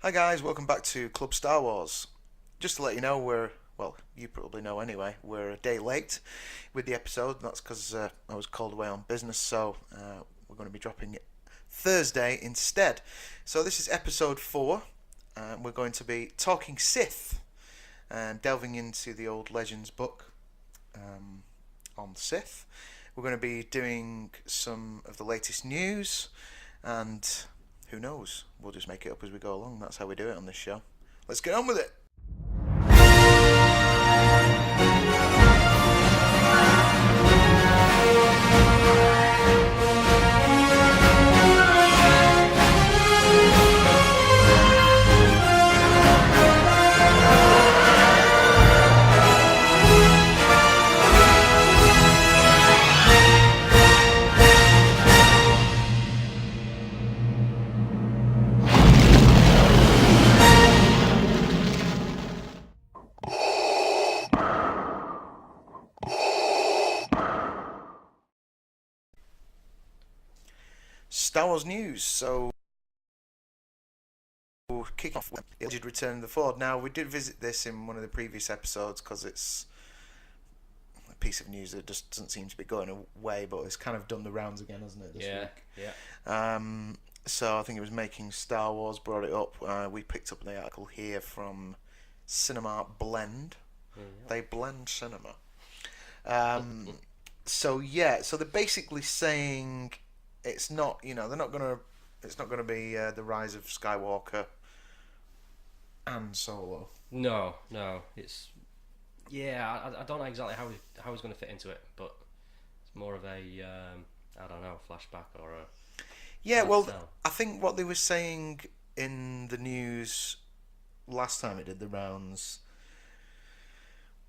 Hi guys, welcome back to Club Star Wars. Just to let you know, you probably know anyway, we're a day late with the episode. And that's because I was called away on business, so we're going to be dropping it Thursday instead. So this is episode 4, and we're going to be talking Sith and delving into the old Legends book on Sith. We're going to be doing some of the latest news, and who knows? We'll just make it up as we go along. That's how we do it on this show. Let's get on with it. Star Wars news. So, kick off with the alleged return of the Ford. Now, we did visit this in one of the previous episodes because it's a piece of news that just doesn't seem to be going away, but it's kind of done the rounds again, hasn't it, this week? Yeah. So I think it was Making Star Wars brought it up. We picked up the article here from Cinema Blend. Yeah. They blend cinema. So they're basically saying it's not, it's not gonna be the rise of Skywalker and Solo. No, it's I don't know exactly how he's going to fit into it, but it's more of a I don't know, flashback or a I think what they were saying in the news last time it did the rounds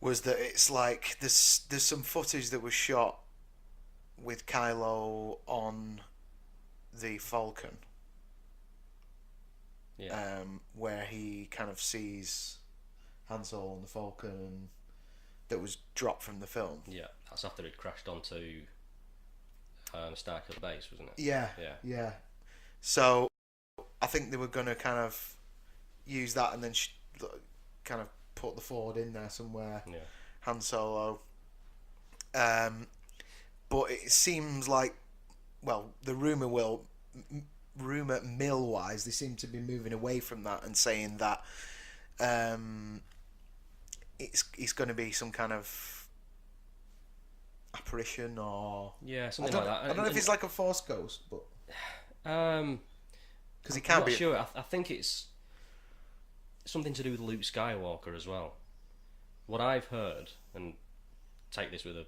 was that it's like there's some footage that was shot with Kylo on the Falcon, where he kind of sees Han Solo on the Falcon, and that was dropped from the film. Yeah, that's after it crashed onto Starkiller Base, wasn't it? Yeah. So I think they were going to kind of use that and then kind of put the Ford in there somewhere. Yeah. Han Solo. But it seems like, the rumour mill wise, they seem to be moving away from that and saying that it's going to be some kind of apparition or something like that. I don't know if it's like a Force ghost, but because he can't I'm be not sure. I think it's something to do with Luke Skywalker as well. What I've heard, and take this with a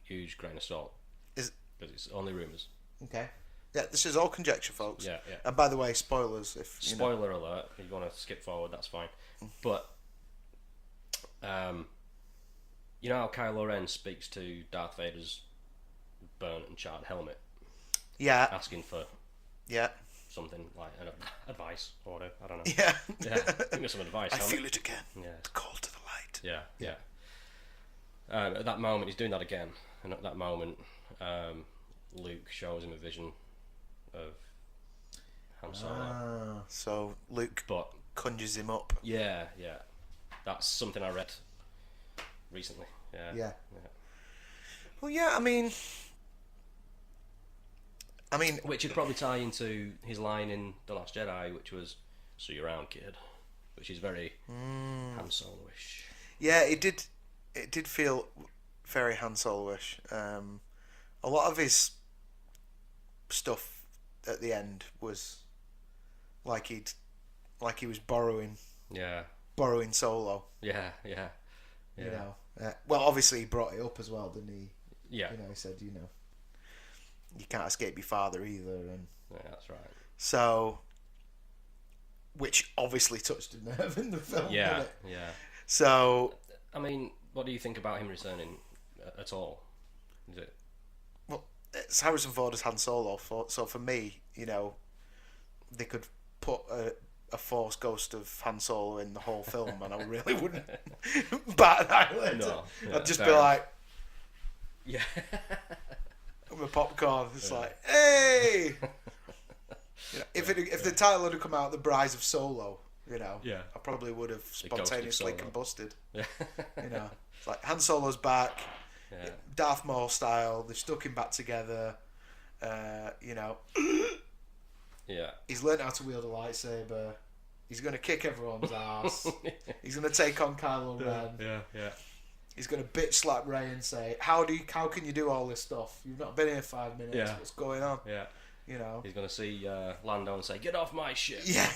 huge grain of salt, because it's only rumours. Okay. Yeah, this is all conjecture, folks. Yeah. And by the way, spoilers if Spoiler alert. If you want to skip forward, that's fine. But you know how Kylo Ren speaks to Darth Vader's burnt and charred helmet, Yeah. asking for something like advice or whatever. I don't know. Yeah. Give me some advice. I feel it again. Yeah. The call to the light. Yeah. At that moment, he's doing that again, and at that moment, Luke shows him a vision of Han Solo. So Luke But conjures him up. yeah, that's something I read recently. Yeah. Well, yeah. I mean, Which would probably tie into his line in The Last Jedi, which was "See you around, kid," which is very Han Solo-ish. yeah, it did feel very Han Solo-ish. A lot of his stuff at the end was like he was borrowing Solo. Yeah. You know. Obviously he brought it up as well, didn't he? Yeah. He said, you can't escape your father either, and Yeah, that's right. so, which obviously touched a nerve in the film. Yeah. Didn't it? So, I mean, what do you think about him returning at all? Is it? well, it's Harrison Ford as Han Solo. So for me, they could put a Force ghost of Han Solo in the whole film, and I really wouldn't bat an eyelid. No, I'd just fair be enough. like, Yeah. with popcorn. It's like, hey. If the title had come out, The Rise of Solo, You know, Yeah. I probably would have The ghost of spontaneously Solo. combusted. Yeah. You know, it's like Han Solo's back, Yeah. Darth Maul style. They've stuck him back together. You know, Yeah. he's learned how to wield a lightsaber. He's going to kick everyone's ass. He's going to take on Kylo Ren. Yeah. He's going to bitch slap Rey and say, "How can you do all this stuff? You've not been here 5 minutes. Yeah. What's going on?" Yeah. You know. He's gonna see Lando and say, "Get off my ship." Yeah,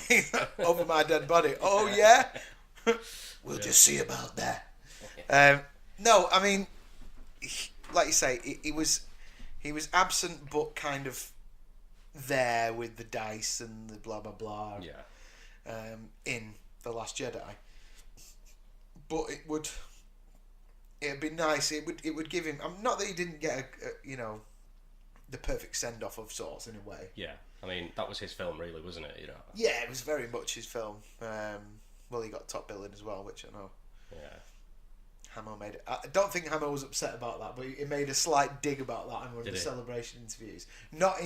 over my dead body. Oh yeah, we'll just see about that. No, I mean, like you say, he was absent, but kind of there with the dice and the blah blah blah. Yeah. In The Last Jedi, but it'd be nice. It would give him. Not that he didn't get the perfect send off of sorts in a way. Yeah. I mean, that was his film, really, wasn't it? You know. Yeah, it was very much his film. Well, he got top billing as well, which I know. Yeah. Hamill made it. I don't think Hamill was upset about that, but he made a slight dig about that in one of the celebration interviews. Not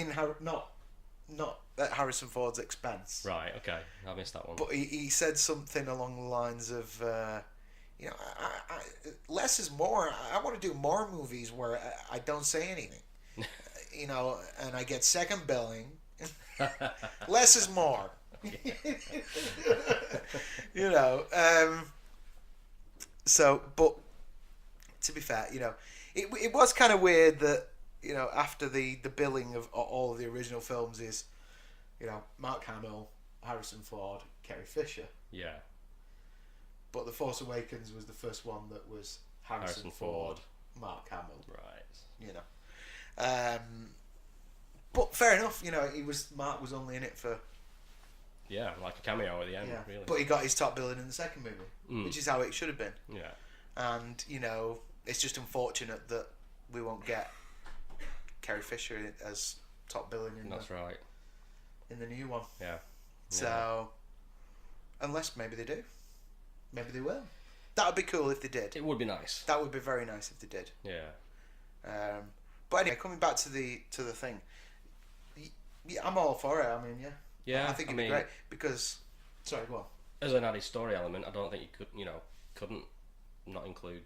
at Harrison Ford's expense. Right. Okay. I missed that one. But he said something along the lines of, less is more. I want to do more movies where I don't say anything. And I get second billing. Less is more. So, but to be fair, it was kind of weird that after the billing of all of the original films is, Mark Hamill, Harrison Ford, Carrie Fisher. Yeah. But The Force Awakens was the first one that was Harrison Ford, Mark Hamill. Right. But fair enough. Mark was only in it for. Yeah, like a cameo at the end. Yeah. Really. But he got his top billing in the second movie, which is how it should have been. Yeah. And it's just unfortunate that we won't get Carrie Fisher as top billing in. That's right. In the new one. Yeah. So, unless maybe they do, maybe they will. That would be cool if they did. It would be nice. That would be very nice if they did. Yeah. But anyway, coming back to the thing, yeah, I'm all for it. I mean, yeah. Yeah. I think it'd be great because. Sorry, go on. As an added story element, I don't think you couldn't not include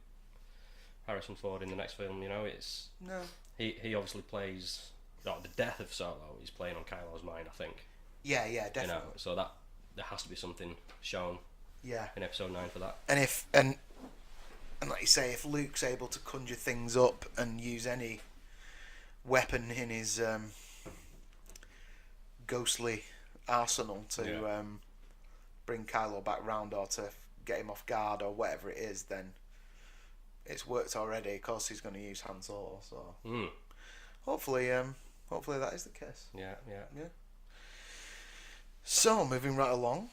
Harrison Ford in the next film. It's no. He obviously plays the death of Solo. He's playing on Kylo's mind, I think. Yeah, definitely. So that there has to be something shown. Yeah. In Episode 9 for that. And like you say, if Luke's able to conjure things up and use any weapon in his ghostly arsenal to bring Kylo back round or to get him off guard or whatever it is, then it's worked already. Of course, he's going to use Han Solo, so hopefully that is the case. Yeah. So, moving right along.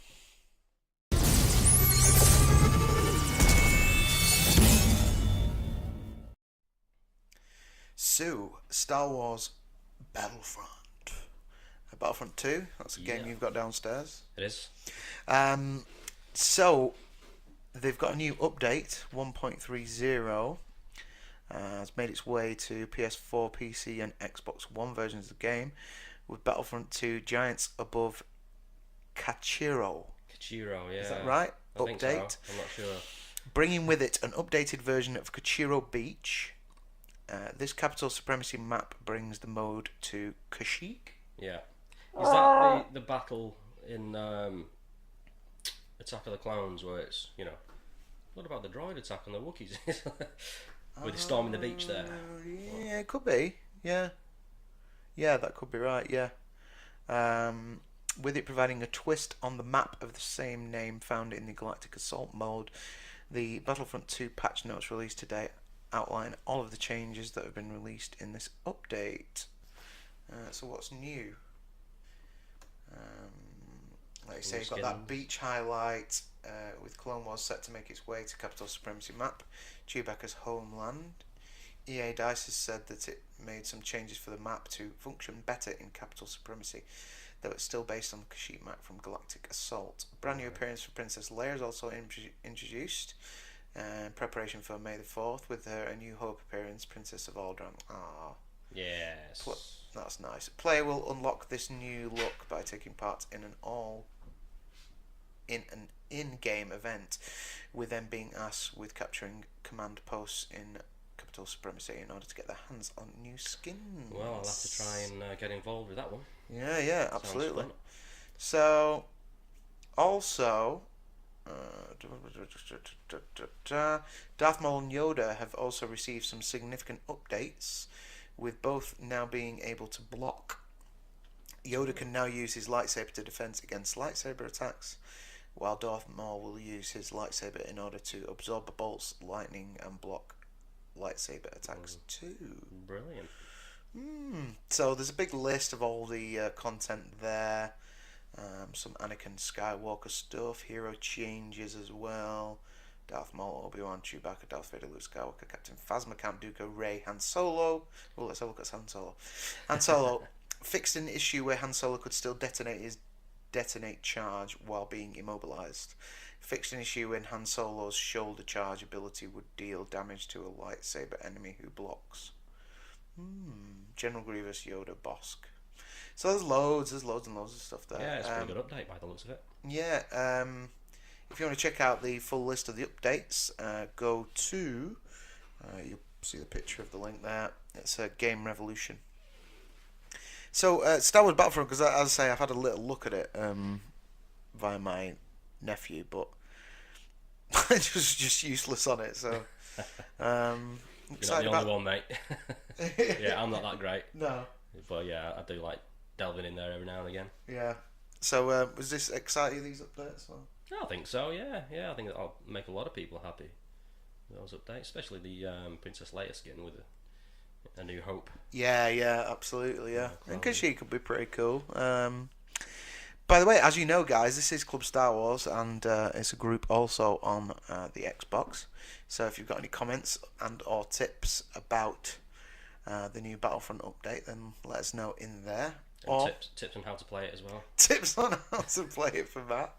So, Star Wars Battlefront. Battlefront 2, that's a game you've got downstairs. It is. So, they've got a new update, 1.30. It's made its way to PS4, PC and Xbox One versions of the game, with Battlefront 2 Giants Above Kachiro. Kachiro, yeah. Is that right? I Update. think so. I'm not sure. Bringing with it an updated version of Kachiro Beach. This capital supremacy map brings the mode to Kashyyyk. Yeah. Is that the battle in Attack of the Clones where it's, what about the droid attack on the Wookiees? Where they're storming the beach there? Yeah, it could be. Yeah. Yeah, that could be right, yeah. With it providing a twist on the map of the same name found in the Galactic Assault mode, the Battlefront 2 patch notes released today outline all of the changes that have been released in this update. So what's new? Like you say, you've got that beach highlight with Clone Wars set to make its way to Capital Supremacy map, Chewbacca's homeland. EA Dice has said that it made some changes for the map to function better in Capital Supremacy, though it's still based on the Kashyyyk map from Galactic Assault. A brand new appearance for Princess Leia is also introduced in preparation for May the 4th, with her A New Hope appearance, Princess of Alderaan. Ah, yes. That's nice. Player will unlock this new look by taking part in an all in an in-game event, with them being asked with capturing command posts in Capital Supremacy in order to get their hands on new skins. Well, I'll have to try and get involved with that one. Yeah, absolutely. So, also, Darth Maul and Yoda have also received some significant updates, with both now being able to block. Yoda can now use his lightsaber to defend against lightsaber attacks, while Darth Maul will use his lightsaber in order to absorb the bolts, lightning, and block lightsaber attacks too. Brilliant. So there's a big list of all the content there. Some Anakin Skywalker stuff, hero changes as well. Darth Maul, Obi-Wan, Chewbacca, Darth Vader, Luke Skywalker, Captain Phasma, Count Dooku, Rey, Han Solo. Oh, let's have a look at Han Solo. Han Solo fixed an issue where Han Solo could still detonate his detonate charge while being immobilized. Fixed an issue when Han Solo's shoulder charge ability would deal damage to a lightsaber enemy who blocks. General Grievous, Yoda, Bosk. So there's loads and loads of stuff there. Yeah, it's a pretty good update by the looks of it. Yeah, if you want to check out the full list of the updates, go to, you'll see the picture of the link there, it's Game Revolution. So, Star Wars Battlefront, because as I say, I've had a little look at it via my nephew, but it was just useless on it, so... You're not the only one, mate. Yeah, I'm not that great. No. But yeah, I do like delving in there every now and again. Yeah. So, was this exciting, these updates? Or? I think so, yeah. I think that'll make a lot of people happy, those updates, especially the Princess Leia skin with a New Hope. Yeah, absolutely, yeah. And because she could be pretty cool. By the way, as you know, guys, this is Club Star Wars, and it's a group also on the Xbox. So if you've got any comments and or tips about the new Battlefront update, then let us know in there. And or tips on how to play it as well. Tips on how to play it for Matt.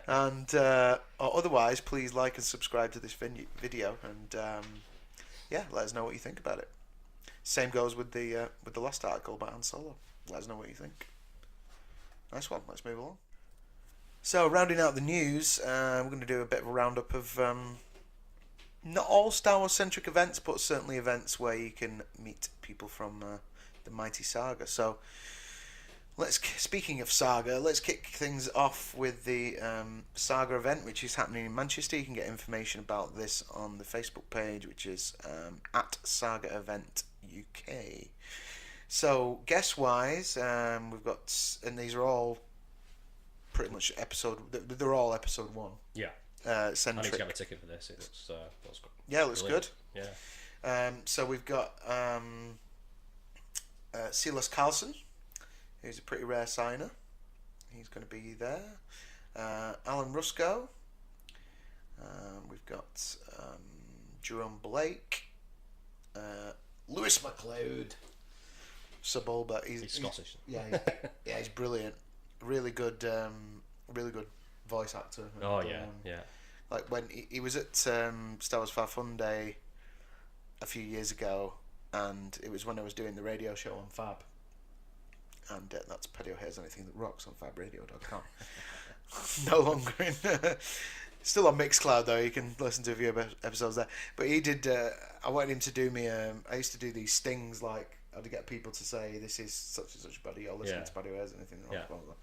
And or otherwise, please like and subscribe to this video, and yeah, let us know what you think about it. Same goes with the last article about Han Solo. Let us know what you think. Nice one. Let's move along. So, rounding out the news, we're going to do a bit of a roundup of not all Star Wars centric events, but certainly events where you can meet people from the mighty saga. So, speaking of saga, let's kick things off with the saga event, which is happening in Manchester. You can get information about this on the Facebook page, which is at Saga Event UK. So, guest-wise, we've got, and these are all pretty much they're all episode 1. Yeah. Centric. I need to get a ticket for this. It looks good. Yeah, it looks good. Yeah. So we've got Silas Carlson, who's a pretty rare signer. He's going to be there. Alan Rusco. We've got Jerome Blake. Lewis MacLeod. Sebulba. He's Scottish. He's brilliant. Really good voice actor. Oh yeah. Like when he was at Star Wars Far Fun Day a few years ago, and it was when I was doing the radio show on Fab, and that's Paddy O'Hare's Anything That Rocks on fabradio.com. No longer in. Still on Mixcloud though, you can listen to a few episodes there. But he did. I wanted him to do me. I used to do these stings like. I had to get people to say this is such and such buddy or listening to Paddy O'Hare's Anything That Rocks. Blah.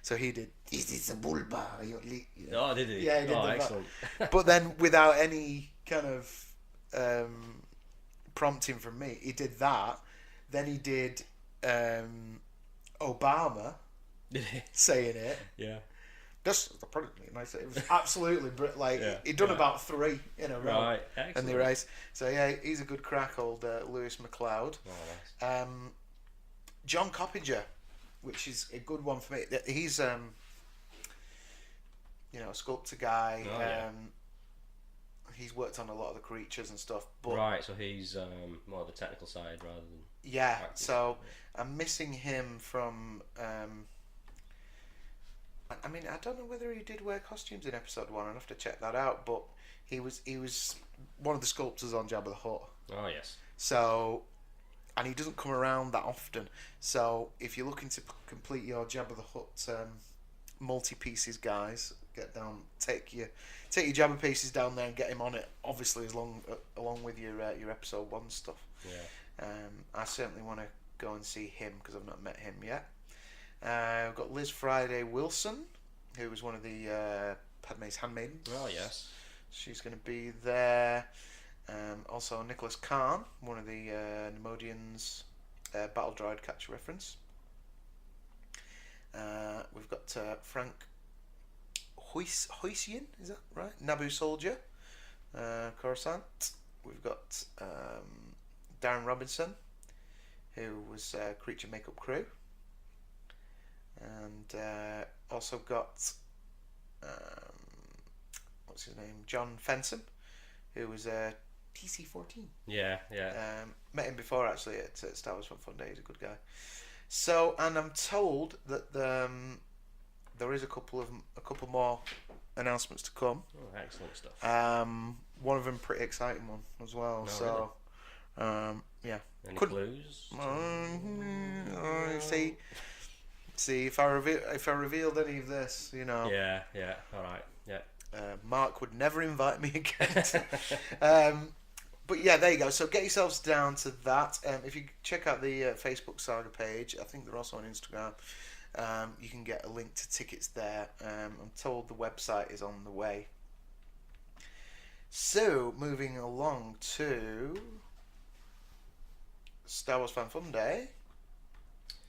So he did. Is this a bulba? Oh, did he? Yeah, he did. Excellent. But then without any kind of prompting from me, he did that. Then he did Obama saying it. Yeah. This is the product nice. It was absolutely he'd done about 3 in a row. Right, excellent. In the race. So yeah, he's a good crack, old Lewis MacLeod. Oh, nice. John Coppinger, which is a good one for me. He's a sculptor guy. Oh, yeah. He's worked on a lot of the creatures and stuff. But right, so he's more of the technical side rather than. Yeah, so I'm missing him from. I mean, I don't know whether he did wear costumes in episode 1. I'll have to check that out. But he was one of the sculptors on Jabba the Hutt. Oh yes. So, and he doesn't come around that often. So, if you're looking to complete your Jabba the Hutt multi-pieces, guys, get down, take your Jabba pieces down there and get him on it. Obviously, along with your episode 1 stuff. Yeah. I certainly want to go and see him because I've not met him yet. We've got Liz Friday Wilson, who was one of the Padme's handmaidens. Oh yes. She's going to be there. Also, Nicholas Khan, one of the Nemodians, battle droid catcher reference. We've got Frank Hoysian, is that right? Naboo soldier, Coruscant. We've got Darren Robinson, who was creature makeup crew, and also got what's his name? John Fensom, who was TC-14. Yeah. Met him before actually at Star Wars Fun Day. He's a good guy. So, and I'm told that there is a couple more announcements to come. Oh, excellent stuff. One of them pretty exciting one as well. No, so, really? Yeah. Any clues? See if I revealed any of this, you know. Yeah. All right. Yeah. Mark would never invite me again. But yeah, there you go. So get yourselves down to that. If you check out the Facebook Saga page, I think they're also on Instagram. You can get a link to tickets there. I'm told the website is on the way. So moving along to Star Wars Fan Fun Day,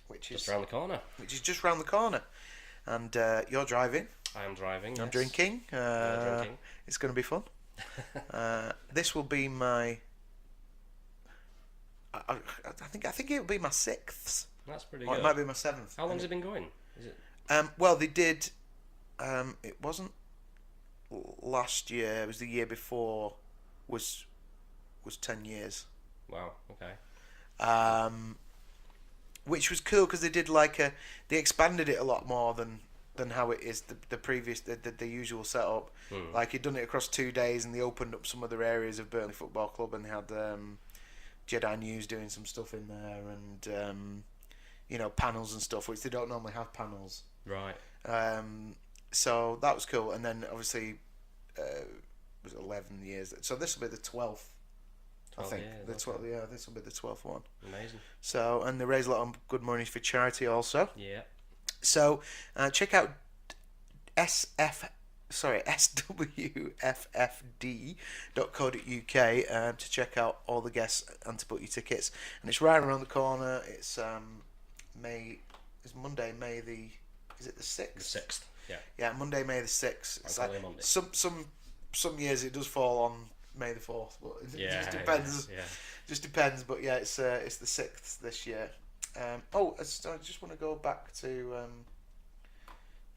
which is just around the corner. just round the corner, and you're driving. I am driving. I'm yes. drinking. Drinking. It's going to be fun. This will be my. I think it will be my 6th. That's pretty Or good. it might be my 7th. How long has it been going? Is it? Well, they did. It wasn't last year. It was the year before. Was 10 years. Wow. Okay. Which was cool because they did they expanded it a lot more than how it is the previous the usual setup. Like he'd done it across 2 days, and they opened up some other areas of Burnley Football Club, and they had Jedi News doing some stuff in there, and panels and stuff, which they don't normally have panels. Right. So that was cool, and then obviously it was 11 years. So this will be the 12th. I think the 12th. Yeah, this will be the 12th one. Amazing. So, and they raise a lot of good money for charity also. Yeah. So check out swffd.co.uk to check out all the guests and to book your tickets. And it's right around the corner. It's Monday, May the 6th? The 6th. Yeah. Yeah, Monday, May the 6th. It's like Monday. Some years it does fall on May the 4th, but it just depends. Yeah. Just depends, but yeah, it's the 6th this year. I just want to go back to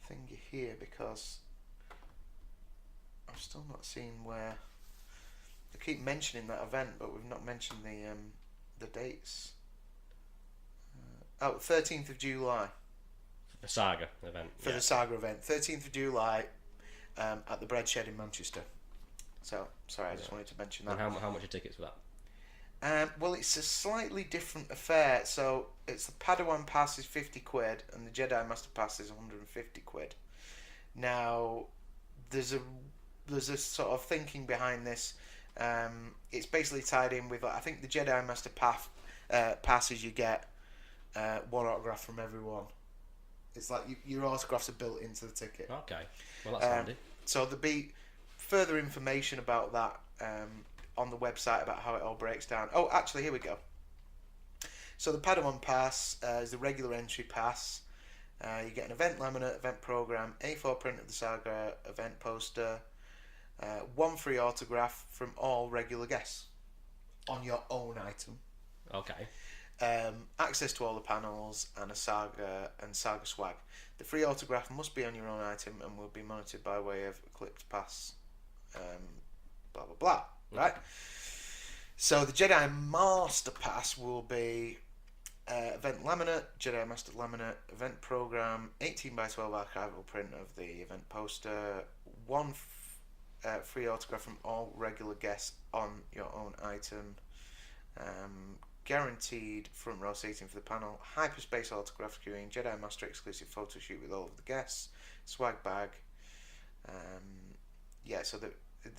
thingy here because I've still not seen where they keep mentioning that event, but we've not mentioned the dates. 13th of July. The Saga event. The Saga event, 13th of July, at the Bread Shed in Manchester. So sorry, I just wanted to mention that. And how much are tickets for that? Well, it's a slightly different affair. So it's the Padawan Pass is £50 and the Jedi Master Pass is £150. Now, there's a sort of thinking behind this. It's basically tied in with I think the Jedi Master passes you get one autograph from everyone. It's like your autographs are built into the ticket. Okay, well that's handy. So there'll be further information about that on the website about how it all breaks down. Oh, actually, here we go. So the Padawan Pass is the regular entry pass. You get an event laminate, event program, A4 print of the Saga event poster, one free autograph from all regular guests on your own item. Okay. Access to all the panels and Saga swag. The free autograph must be on your own item and will be monitored by way of Eclipse Pass. Blah blah blah. Right. So the Jedi Master Pass will be event laminate, Jedi Master laminate, event program, 18 by 12 archival print of the event poster, one free autograph from all regular guests on your own item. Guaranteed front row seating for the panel, hyperspace autograph queuing, Jedi Master exclusive photo shoot with all of the guests, swag bag, Yeah, so the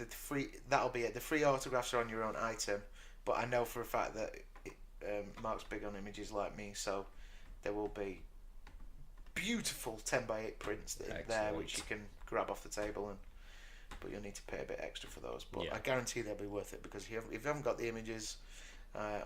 free, that'll be it. The free autographs are on your own item, but I know for a fact that Mark's big on images like me, so there will be beautiful 10x8 prints there which you can grab off the table, but you'll need to pay a bit extra for those. But I guarantee they'll be worth it, because if you haven't got the images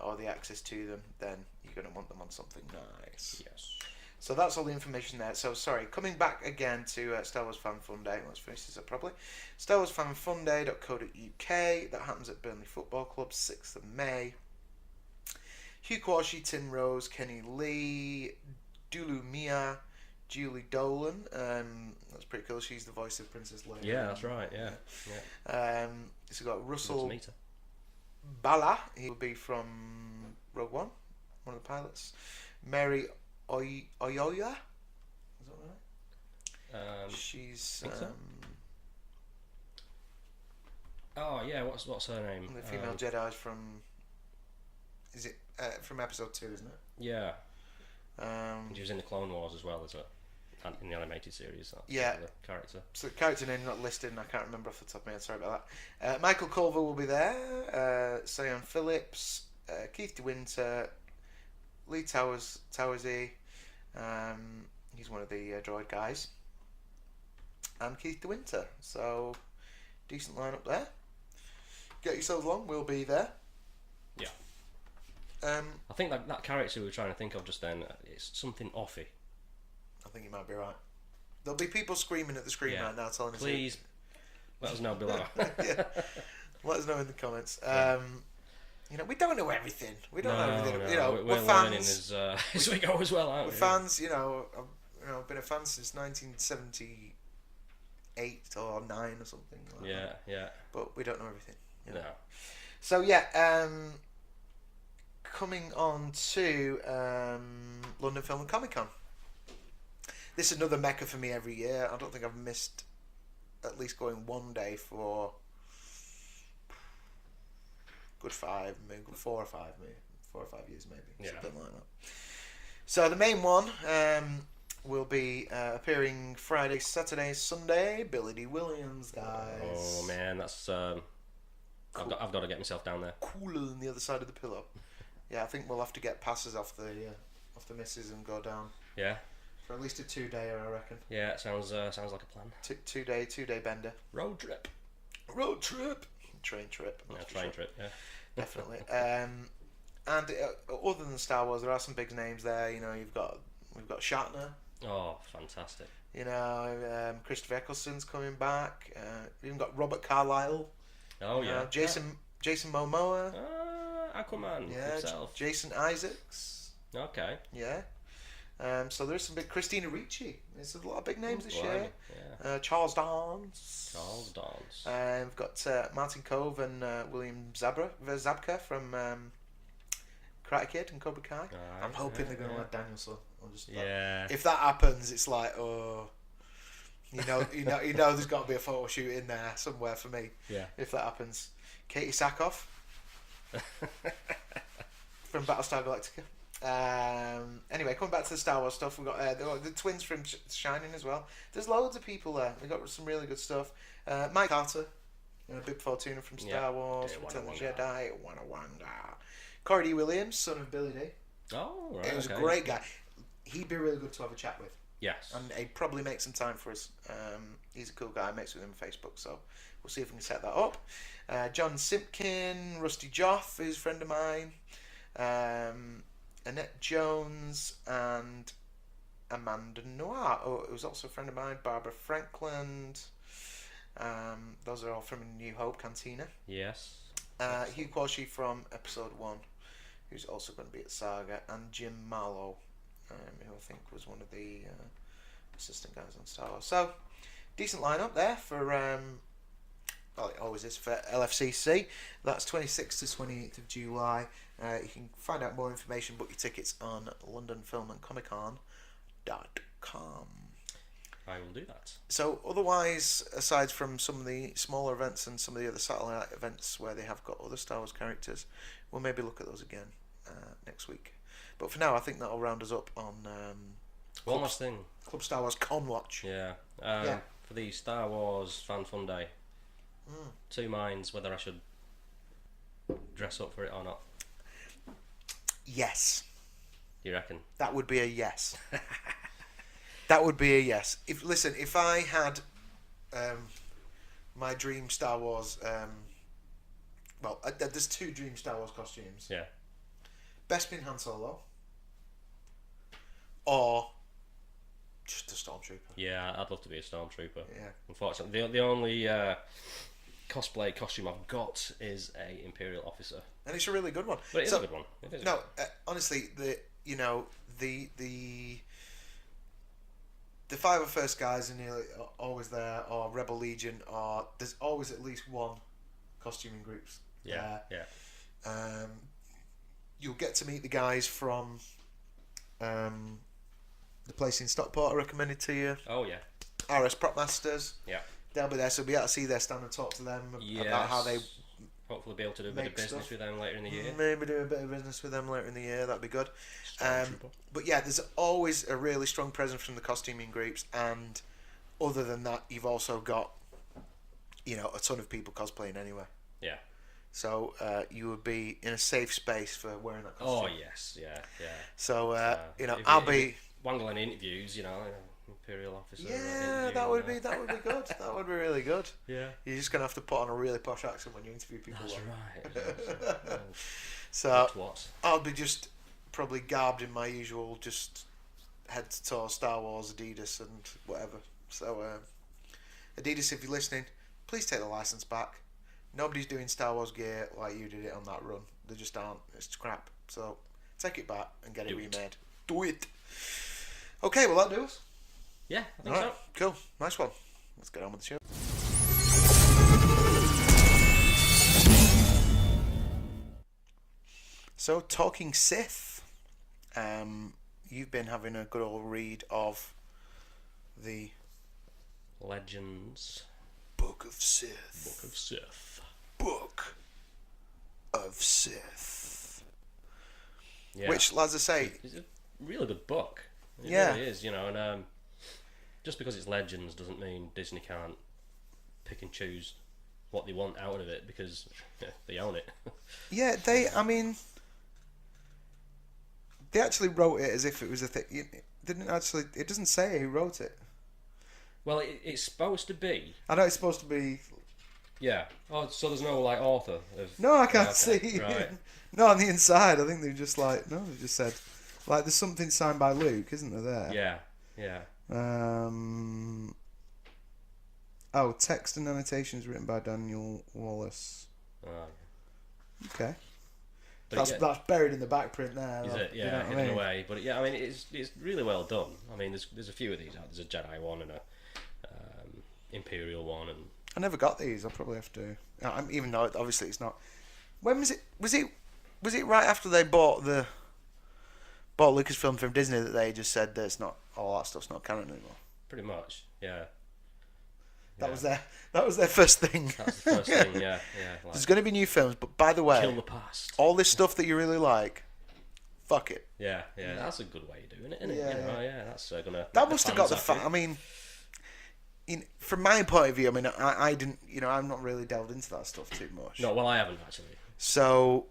or the access to them, then you're going to want them on something nice. Yes. So that's all the information there. So sorry, coming back again to Star Wars Fan Fun Day. Let's finish this up properly. StarWarsFanFunDay.co.uk. That happens at Burnley Football Club, 6th of May. Hugh Quashie, Tim Rose, Kenny Lee, Dulu Mia, Julie Dolan. That's pretty cool. She's the voice of Princess Leia. Yeah, that's right. Yeah. So we've got Russell Bala. He will be from Rogue One of the pilots. Mary Oyoya. Is that right? She's. Oh yeah, what's her name? The female Jedi from. Is it from episode 2? Isn't it? Yeah. She was in the Clone Wars as well as in the animated series. That character. So the character name not listed, and I can't remember off the top of my head. Sorry about that. Michael Culver will be there. Sion Phillips, Keith DeWinter, Lee Towersy. He's one of the droid guys, and Keith DeWinter. So decent lineup there. Get yourselves along. We'll be there. Yeah. I think that character we were trying to think of just then, it's something offy. I think you might be right. There'll be people screaming at the screen right now telling us. Please let us know below. Yeah. Let us know in the comments. We don't know everything. We don't know everything. We're fans. As we go as well, aren't we? We're fans. I've been a fan since 1978 or 9 or something. Like that. Yeah. But we don't know everything. No. So coming on to London Film and Comic Con. This is another mecca for me every year. I don't think I've missed at least going one day for good 4 or 5 years maybe, something like that. So the main one will be appearing Friday, Saturday, Sunday. Billy D. Williams, guys. Oh man, that's cool. I've got to get myself down there. Cooler than the other side of the pillow. Yeah, I think we'll have to get passes off the missus and go down. Yeah. For at least a 2-dayer, I reckon. Yeah, it sounds like a plan. Two day bender. Road trip. Train trip. Yeah, train trip. Yeah. Definitely. And other than Star Wars, there are some big names there. We've got Shatner. Oh, fantastic. Christopher Eccleston's coming back. We've even got Robert Carlyle. Oh yeah. Jason Momoa. Aquaman himself. Jason Isaacs. Okay. Yeah. So there's some big. Christina Ricci. There's a lot of big names this year. Yeah. Charles Dance. We've got Martin Cove and William Zabka from Karate Kid and Cobra Kai. I'm hoping they're going to add Danielson. If that happens, it's like, there's got to be a photo shoot in there somewhere for me. Yeah. If that happens, Katie Sackhoff from Battlestar Galactica. Anyway, coming back to the Star Wars stuff, we've got the twins from Shining as well. There's loads of people there. We've got some really good stuff. Mike Carter, Bib Fortuna from Star Wars, Return of the Jedi, Wanga. Corey D. Williams, son of Billy D. Oh, right. He was a great guy. He'd be really good to have a chat with. Yes. And he'd probably make some time for us. He's a cool guy. I mix with him on Facebook, so we'll see if we can set that up. John Simpkin, Rusty Joff, who's a friend of mine. Annette Jones and Amanda Noir, who's also a friend of mine. Barbara Franklin. Those are all from New Hope Cantina. Yes. Hugh Quashie from Episode 1, who's also going to be at Saga, and Jim Marlowe, who I think was one of the assistant guys on Star Wars. So, decent lineup there for, well, it always is for LFCC. That's 26th to 28th of July. You can find out more information, book your tickets on londonfilmandcomiccon.com. I will do that. So, otherwise, aside from some of the smaller events and some of the other satellite events where they have got other Star Wars characters, we'll maybe look at those again next week. But for now, I think that'll round us up on one last thing. Club Star Wars Con Watch. Yeah. for the Star Wars Fan Fun Day. Two minds whether I should dress up for it or not. Yes. You reckon? That would be a yes. That would be a yes. If I had my dream Star Wars, there's two dream Star Wars costumes. Yeah. Best being Han Solo, or just a Stormtrooper. Yeah, I'd love to be a Stormtrooper. Yeah. Unfortunately, the only cosplay costume I've got is a Imperial officer, And it's a really good one. but it is a good one. It is. Honestly, the 501st guys are nearly always there, or Rebel Legion, or there's always at least one costuming groups. Yeah. there. Yeah. You'll get to meet the guys from the place in Stockport I recommended to you. Oh yeah. RS Prop Masters. Yeah. They'll be there, so you'll be able to see their stand and talk to them about how they hopefully be able to do a bit of make business stuff. with them later in the year. maybe do a bit of business with them later in the year. That'd be good. Stormtrooper. But yeah, there's always a really strong presence from the costuming groups, and other than that, you've also got a ton of people cosplaying anyway. Yeah. So you would be in a safe space for wearing that Oh costume. yes. Yeah. Yeah. So If I'll if be. Wangling interviews, Imperial officer. Yeah, that would be good. That would be really good. Yeah. You're just gonna have to put on a really posh accent when you interview people. That's though. right. So What? I'll be just probably garbed in my usual just head to toe Star Wars, Adidas, and whatever. So Adidas, if you're listening, please take the license back. Nobody's doing Star Wars gear like you did it on that run. They just aren't. It's crap. So take it back and get it remade. Do it. Okay, well that do us. Yeah, I think Alright, cool. Nice one. Let's get on with the show. So, talking Sith, you've been having a good old read of the Legends. Book of Sith. Book of Sith. Book of Sith. Yeah. Which, as I say, It's a really good book. It Yeah. really is, and just because it's Legends doesn't mean Disney can't pick and choose what they want out of it, because they own it. yeah, they actually wrote it as if it was a thing. It doesn't say who wrote it. Well, it's supposed to be. I know it's supposed to be. Yeah. Oh, so there's no author of. No, I can't Okay, see. Right. No, on the inside, I think they just they just said there's something signed by Luke, isn't there? Yeah. Yeah. Text and annotations written by Daniel Wallace. Okay. But That's buried in the back print there. Is it? Yeah, hidden away. But yeah, it's really well done. I mean, there's a few of these out. There's a Jedi one and a Imperial one, and I never got these. I'll probably have to. Even though obviously it's not. When was it? Was it right after they bought Lucasfilm from Disney that they just said that it's not, all that stuff's not canon anymore? pretty much, yeah. That was their first thing. That's the first thing, yeah. Like, There's going to be new films, but by the way, kill the past. all this stuff that you really like, fuck it. Yeah, that's a good way of doing it, isn't it? Yeah. That's gonna. That must have got the I mean, from my point of view, I mean, I didn't, I'm not really delved into that stuff too much. No, well, I haven't actually. So,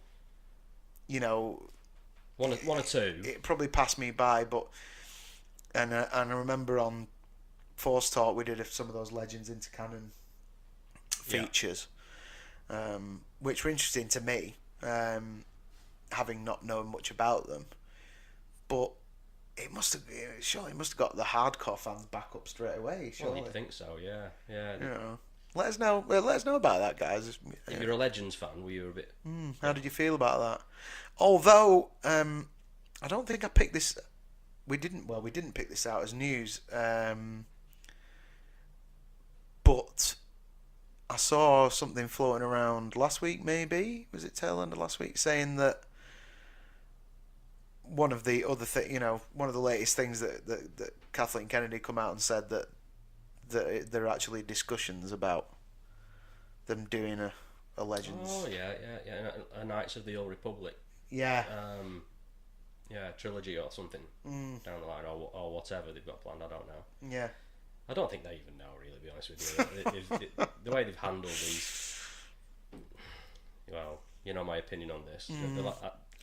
One or two. it probably passed me by, but and I remember on Force Talk we did some of those Legends into Canon features, which were interesting to me, having not known much about them. But it must have got the hardcore fans back up straight away. Surely. Well, you'd think so, yeah. Let us know. Let us know about that, guys. If you're a Legends fan, were you a bit? How did you feel about that? Although I don't think I picked this. We didn't pick this out as news. But I saw something floating around last week. Maybe was it tail end of last week, saying that one of the latest things that Kathleen Kennedy come out and said that there are actually discussions about them doing a Legends. Oh yeah. A Knights of the Old Republic. Yeah. Trilogy or something down the line, or whatever they've got planned. I don't know. Yeah. I don't think they even know, really, to be honest with you. The way they've handled these... Well, you know my opinion on this.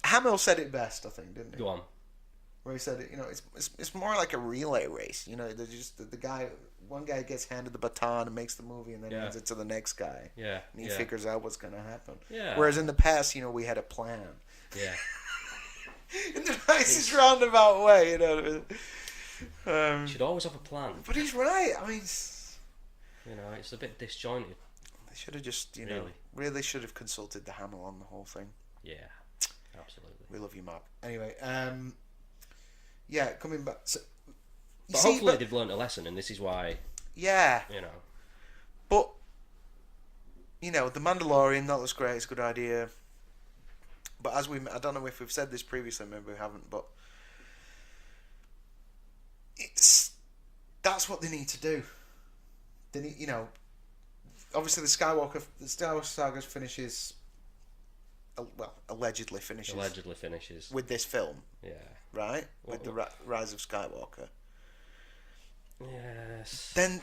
Hamill said it best, I think, didn't he? Go on. Where he said, it's more like a relay race. They're just the guy. One guy gets handed the baton and makes the movie, and then hands it to the next guy. Yeah. And he figures out what's going to happen. Yeah. Whereas in the past, we had a plan. Yeah. In the nicest roundabout way, You should always have a plan. But he's right. I mean, it's a bit disjointed. They should have just, really should have consulted the Hamill on the whole thing. Yeah, absolutely. We love you, Mark. Anyway, yeah, coming back. So, hopefully they've learned a lesson, and this is why. Yeah. But the Mandalorian, that looks great. It's a good idea. But I don't know if we've said this previously. Maybe we haven't. But that's what they need to do. They need, obviously the Star Wars saga finishes. Well, allegedly finishes with this film. Yeah. Right? With the Rise of Skywalker. Yes. Then,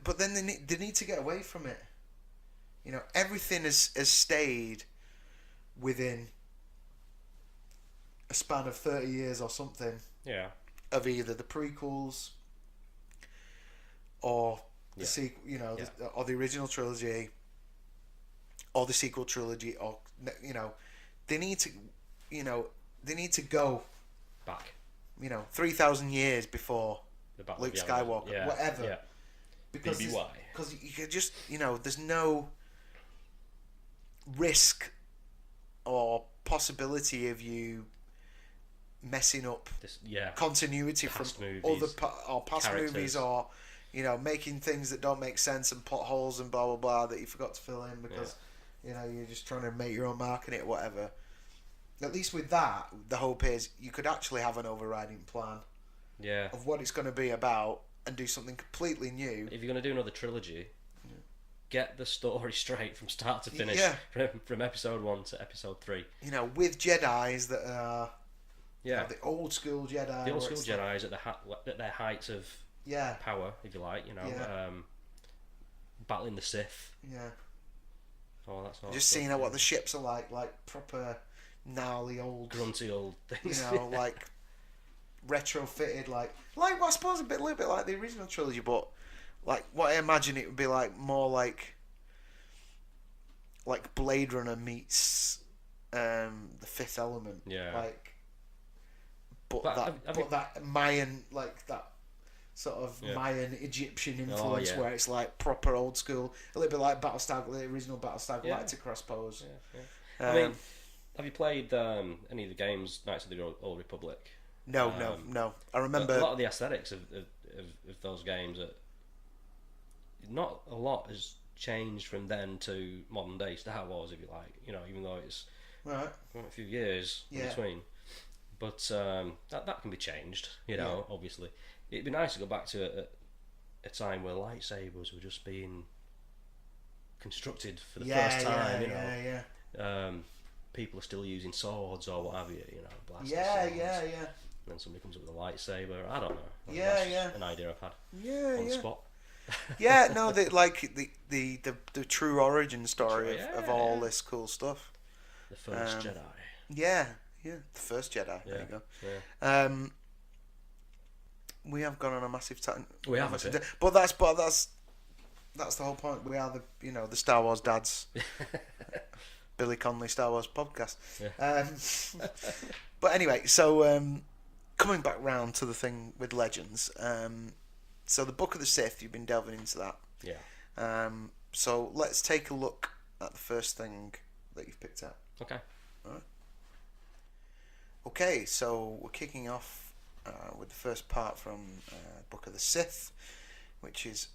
but then they need to get away from it. Everything has stayed within a span of 30 years or something. Yeah. Of either the prequels or the sequel, or the original trilogy, or the sequel trilogy, or they need to go back. 3,000 years before Luke the Skywalker, whatever. Yeah. Because BBY. Because you could just, there's no risk or possibility of you messing up continuity past from movies, other past characters. movies, or making things that don't make sense and plot holes and blah blah blah that you forgot to fill in because you're just trying to make your own mark in it, whatever. At least with that, the hope is you could actually have an overriding plan of what it's going to be about and do something completely new. If you're going to do another trilogy, get the story straight from start to finish, from episode 1 to episode 3. With Jedis that are the old school Jedi. The old school Jedis at their heights of power, if you like, battling the Sith. Yeah. Oh, that's all. Just seeing what the ships are like proper gnarly old, grunty old things. Like retrofitted, like I suppose a little bit like the original trilogy, but like what I imagine it would be like more like Blade Runner meets the Fifth Element. Yeah. That Mayan, like that sort of Mayan Egyptian influence where it's like proper old school, a little bit like the original Battlestar Galactica, I suppose. I mean, have you played any of the games, Knights of the Old Republic? No. I remember a lot of the aesthetics of those games. Not a lot has changed from then to modern day Star Wars, if you like. Even though it's a few years in between. But that can be changed, obviously. It'd be nice to go back to a time where lightsabers were just being constructed for the first time, people are still using swords or what have you, blasters. Yeah. And then somebody comes up with a lightsaber. I don't know. That's an idea I've had on the spot. No, the true origin story of all this cool stuff. The first Jedi. Yeah, the first Jedi. There you go. Yeah. We have gone on a massive time. We have a bit. But that's the whole point. We are the Star Wars dads. Billy Connolly Star Wars podcast. Yeah. But anyway, so coming back round to the thing with Legends. So the Book of the Sith, you've been delving into that. Yeah. So let's take a look at the first thing that you've picked out. Okay. All right. Okay, so we're kicking off with the first part from Book of the Sith, which is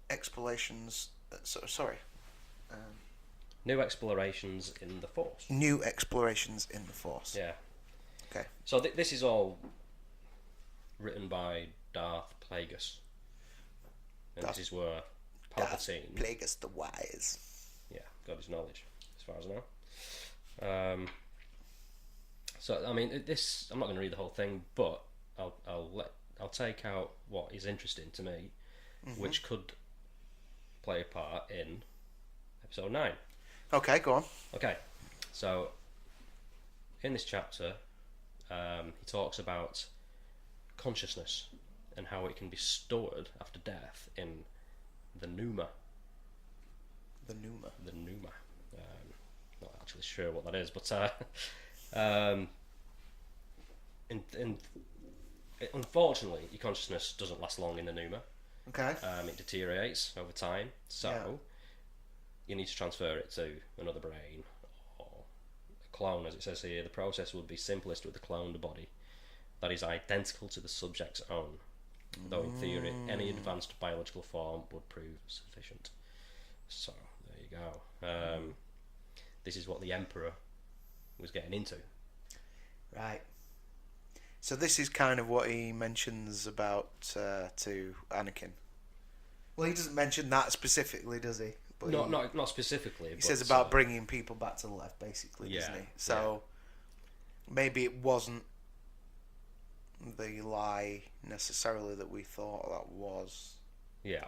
explorations. New explorations in the Force. New explorations in the Force. Yeah. Okay. So this is all written by Darth Plagueis, and this is where Palpatine. Darth Plagueis the Wise. Yeah, got his knowledge, as far as I know. So I mean, I'm not going to read the whole thing, but I'll I'll take out what is interesting to me, which could play a part in episode 9. Okay, go on. Okay, so in this chapter, he talks about consciousness and how it can be stored after death in the pneuma. The pneuma. The pneuma. Not actually sure what that is, but unfortunately, your consciousness doesn't last long in the pneuma. Okay. It deteriorates over time, so you need to transfer it to another brain or a clone, as it says here. The process would be simplest with a cloned body that is identical to the subject's own, though in theory any advanced biological form would prove sufficient. So there you go. This is what the Emperor was getting into. Right. So this is kind of what he mentions about to Anakin. Well, he doesn't mention that specifically, does he? But not specifically. He says about bringing people back to the left, basically, doesn't he? So maybe it wasn't the lie necessarily that we thought that was. Yeah.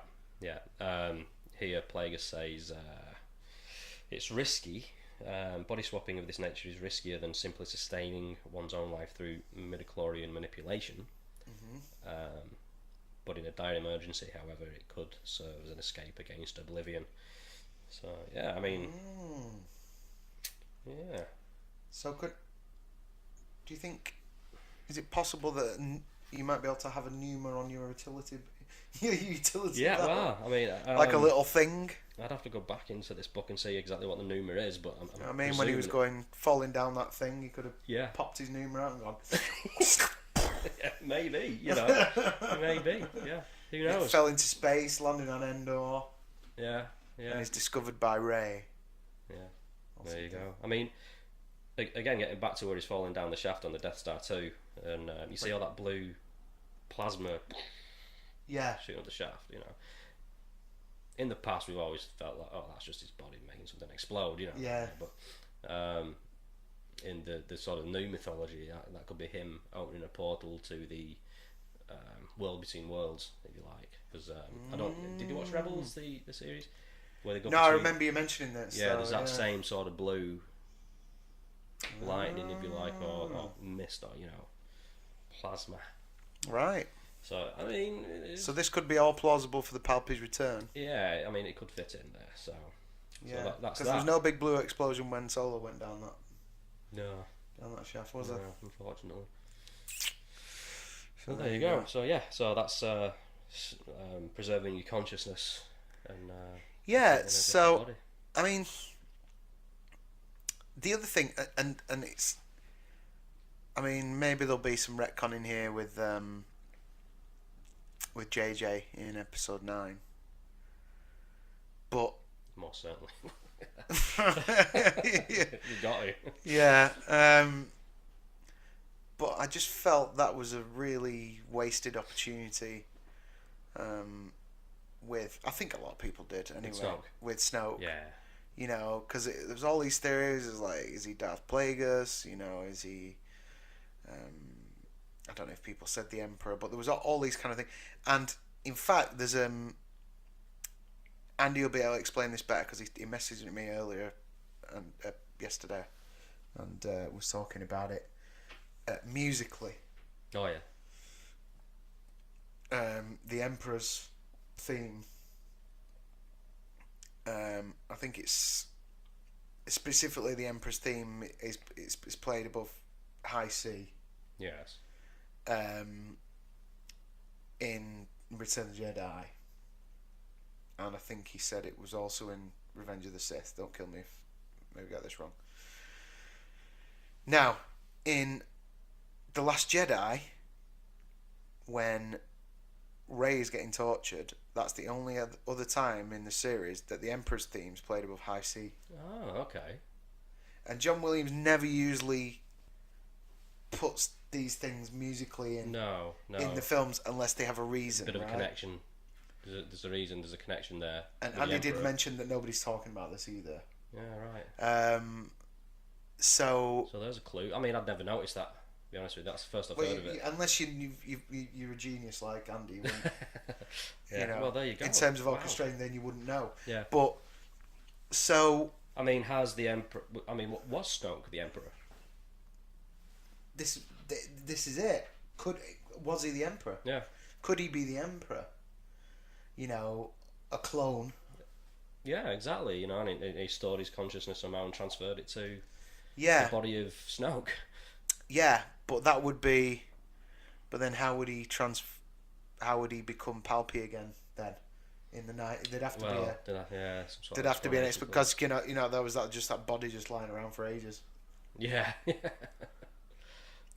Here, Plagueis says it's risky. Body swapping of this nature is riskier than simply sustaining one's own life through midichlorian manipulation. But in a dire emergency, however, it could serve as an escape against oblivion. So, yeah, I mean... Yeah. So do you think... Is it possible that you might be able to have a pneuma on your utility... Your utility yeah, belt? well, I mean... like a little thing? I'd have to go back into this book and see exactly what the pneuma is, but I'm when he was falling down that thing, he could have popped his pneuma out and gone... Yeah, maybe, maybe, yeah. Who knows? He fell into space, landed on Endor. Yeah. And he's discovered by Rey. Yeah, there you go. I mean, again, getting back to where he's falling down the shaft on the Death Star 2, and you see all that blue plasma shooting up the shaft, In the past, we've always felt like, oh, that's just his body making something explode, Yeah. But in the sort of new mythology, that could be him opening a portal to the world between worlds, if you like. Because did you watch Rebels, the series? Where they go I remember you mentioning this. Yeah, there's that same sort of blue lightning, if you like, or mist, or plasma. Right. So I mean, so this could be all plausible for the Palpy's return. Yeah, I mean, it could fit in there. So yeah, because there was no big blue explosion when Solo went down that shaft, was there? Unfortunately. So there you go. So yeah, so that's preserving your consciousness and so body. I mean, the other thing, and it's, I mean, maybe there'll be some retconning here with JJ in episode 9, but most certainly. You got it. Yeah, but I just felt that was a really wasted opportunity. I think a lot of people did anyway. With Snoke. Yeah. Because there was all these theories. It's like, is he Darth Plagueis? Is he? I don't know if people said the Emperor, but there was all these kind of things. And in fact, there's Andy will be able to explain this better because he messaged me earlier and yesterday, and was talking about it musically. Oh yeah. The Emperor's theme. I think it's specifically the Emperor's theme is played above high C. Yes. In Return of the Jedi, and I think he said it was also in Revenge of the Sith. Don't kill me if maybe I got this wrong. Now, in The Last Jedi, when Rey is getting tortured, that's the only other time in the series that the Emperor's theme's played above high C. Oh, okay. And John Williams never usually puts these things musically in the films unless they have a reason. Bit of a connection. There's a reason. There's a connection there. And Andy did mention that nobody's talking about this either. Yeah, right. So there's a clue. I mean, I'd never noticed that be honest with you. That's the first I've heard of it. Unless you're a genius like Andy, you wouldn't, Yeah. Well, there you go. in terms of orchestrating, then you wouldn't know. Yeah. But so I mean, has the Emperor? I mean, was Snoke the Emperor? this is it. Was he the Emperor? Yeah. Could he be the Emperor? You know, a clone. Yeah, exactly. You know, and he stored his consciousness somehow and transferred it to Yeah. the body of Snoke. Yeah, but that would be. But then, how would he become Palpy again? Then, in the night, there'd have to be a. There'd have to be an because there was that body just lying around for ages. Yeah.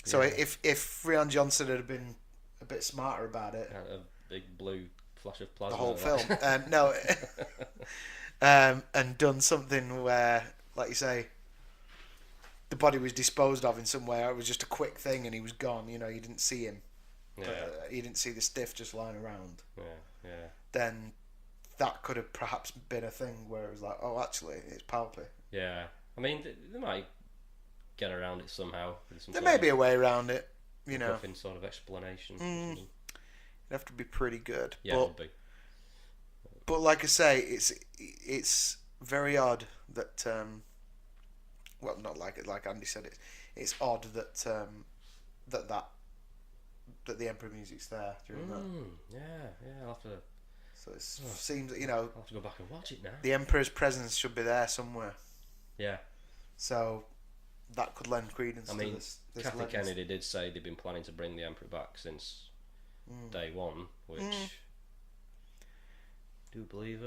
So if Rian Johnson had been a bit smarter about it, a big blue flash of plasma. the whole film, and done something where, like you say, the body was disposed of in some way. It was just a quick thing, and he was gone. You know, you didn't see him. Yeah. You didn't see the stiff just lying around. Yeah. Then that could have perhaps been a thing where it was like, oh, actually, it's Palpy. Yeah. I mean, they might get around it somehow. There may be a way around it, you know. Nothing sort of explanation. It'd have to be pretty good. Yeah, it would be. But like I say, it's very odd that well, not like Andy said, it's odd that that the Emperor music's there during that. Yeah, I'll have to. So it seems, you know, I'll have to go back and watch it now. The Emperor's presence should be there somewhere. Yeah. So that could lend credence to this. Kathy Kennedy did say they've been planning to bring the Emperor back since day one, which do believe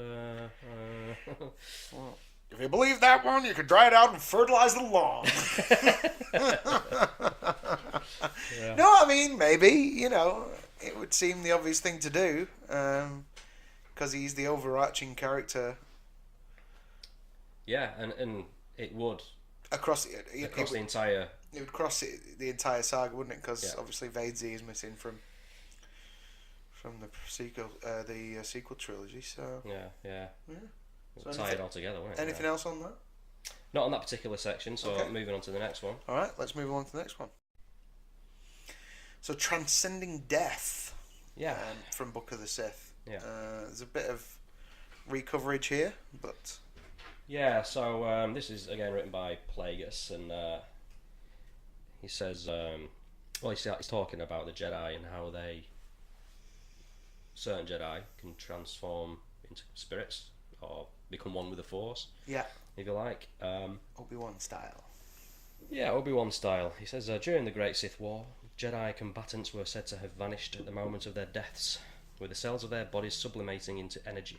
well, if you believe that one, you could dry it out and fertilize the lawn. Yeah. No, I mean, maybe, you know, it would seem the obvious thing to do, because he's the overarching character. Yeah, and it would across the entire. It would cross the entire saga, wouldn't it? Because obviously Vadesy is missing from the sequel trilogy. So yeah. So tie it all together, won't it? Anything else on that? Not on that particular section. So okay. Moving on to the next one. All right, let's move on to the next one. So transcending death. Yeah. From Book of the Sith. Yeah. There's a bit of recoverage here, but. Yeah, so this is again written by Plagueis, and he says, he's talking about the Jedi and how certain Jedi can transform into spirits or become one with the Force. Yeah. If you like. Obi-Wan style. Yeah, Obi-Wan style. He says, during the Great Sith War, Jedi combatants were said to have vanished at the moment of their deaths, with the cells of their bodies sublimating into energy.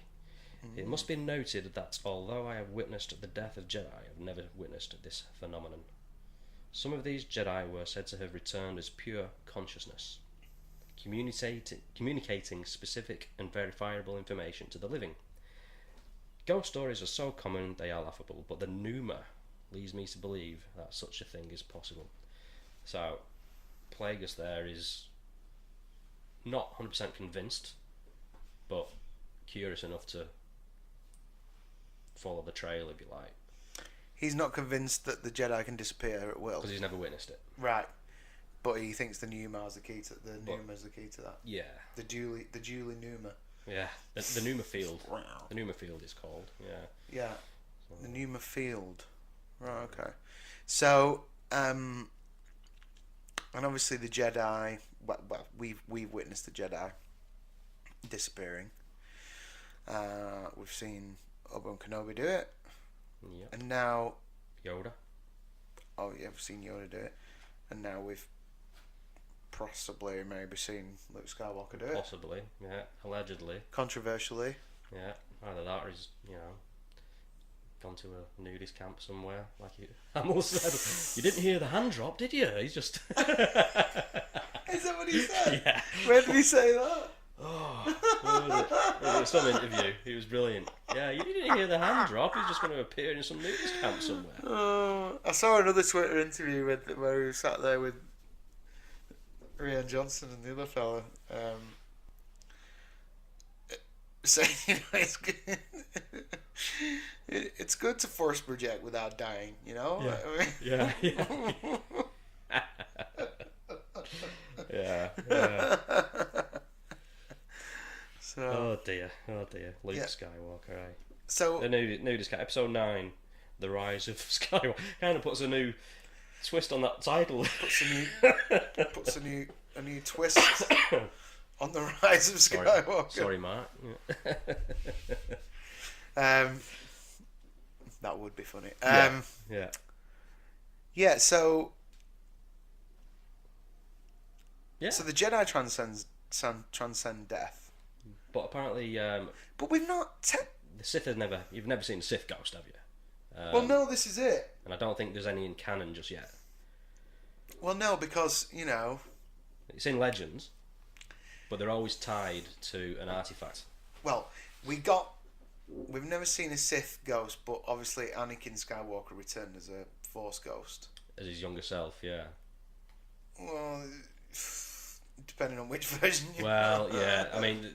It must be noted that although I have witnessed the death of Jedi, I have never witnessed this phenomenon. Some of these Jedi were said to have returned as pure consciousness, communicating specific and verifiable information to the living. Ghost stories are so common they are laughable, but the pneuma leads me to believe that such a thing is possible. So, Plagueis there is not 100% convinced, but curious enough to follow the trail, if you like. He's not convinced that the Jedi can disappear at will because he's never witnessed it. Right, but he thinks the pneuma is the key to pneuma's the key to that. Yeah. The dually pneuma. Yeah, the pneuma field. The pneuma field is called. Yeah. Yeah, the pneuma field. Right. Okay. So, and obviously the Jedi. Well, we've witnessed the Jedi disappearing. We've seen Obi-Wan Kenobi do it. Yep. And now Yoda. Oh yeah, we've seen Yoda do it, and now we've possibly maybe seen Luke Skywalker do it. Possibly, yeah. Allegedly. Controversially. Yeah. Either that or he's, gone to a nudist camp somewhere, like Hamill said. You didn't hear the hand drop, did you? He's just. Is that what he said? Yeah. Where did he say that? Oh, it was some interview. He was brilliant. Yeah, you didn't hear the hand drop. He's just going to appear in some nudist camp somewhere. I saw another Twitter interview where he sat there with Rian Johnson and the other fella, saying it's good to force project without dying, you know. Yeah. Yeah. Oh dear. Luke Skywalker, eh? So The nudist cat, episode 9, The Rise of Skywalker. Kind of puts a new twist on that title. puts a new twist on the Rise of Skywalker. Sorry, Mark. That would be funny. Yeah. So the Jedi transcend death, but apparently, but we've not. The Sith you've never seen a Sith ghost, have you? Well, no, this is it. And I don't think there's any in canon just yet. Well, no, because it's in Legends, but they're always tied to an artifact. Well, we've never seen a Sith ghost, but obviously Anakin Skywalker returned as a Force ghost. As his younger self, yeah. Well, depending on which version you Well, yeah, I mean...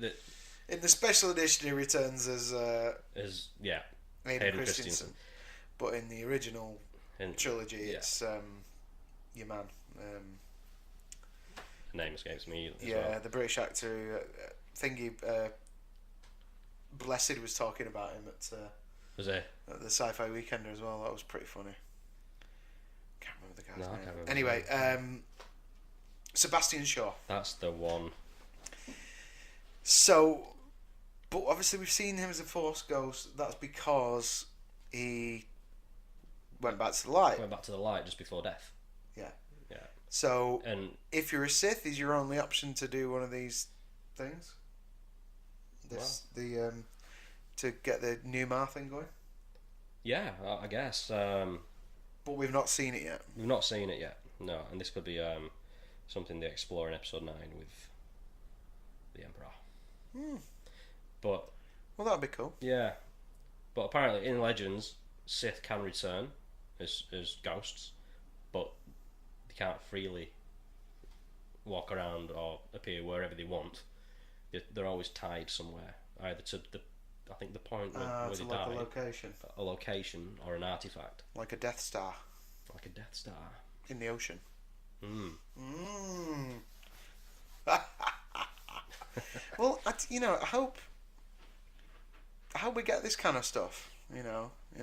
in the special edition, he returns as Hayden Christensen. But in the original trilogy, it's your man. Name escapes me. The British actor, Blessed was talking about him at the Sci-Fi Weekender as well. That was pretty funny. Can't remember the guy's name. Can't remember. Anyway, Sebastian Shaw. That's the one. So, but obviously we've seen him as a Force ghost. That's because he went back to the light. Went back to the light just before death. Yeah. Yeah. So, if you're a Sith, is your only option to do one of these things? To get the Numar thing going? Yeah, I guess. But we've not seen it yet. We've not seen it yet. No, and this could be something they explore in episode 9 with the Emperor. But well, that'd be cool. Yeah, but apparently in Legends, Sith can return as ghosts, but they can't freely walk around or appear wherever they want. They're always tied somewhere, either to the point where they die, a location or an artifact, like a Death Star, in the ocean. Well, I hope we get this kind of stuff, in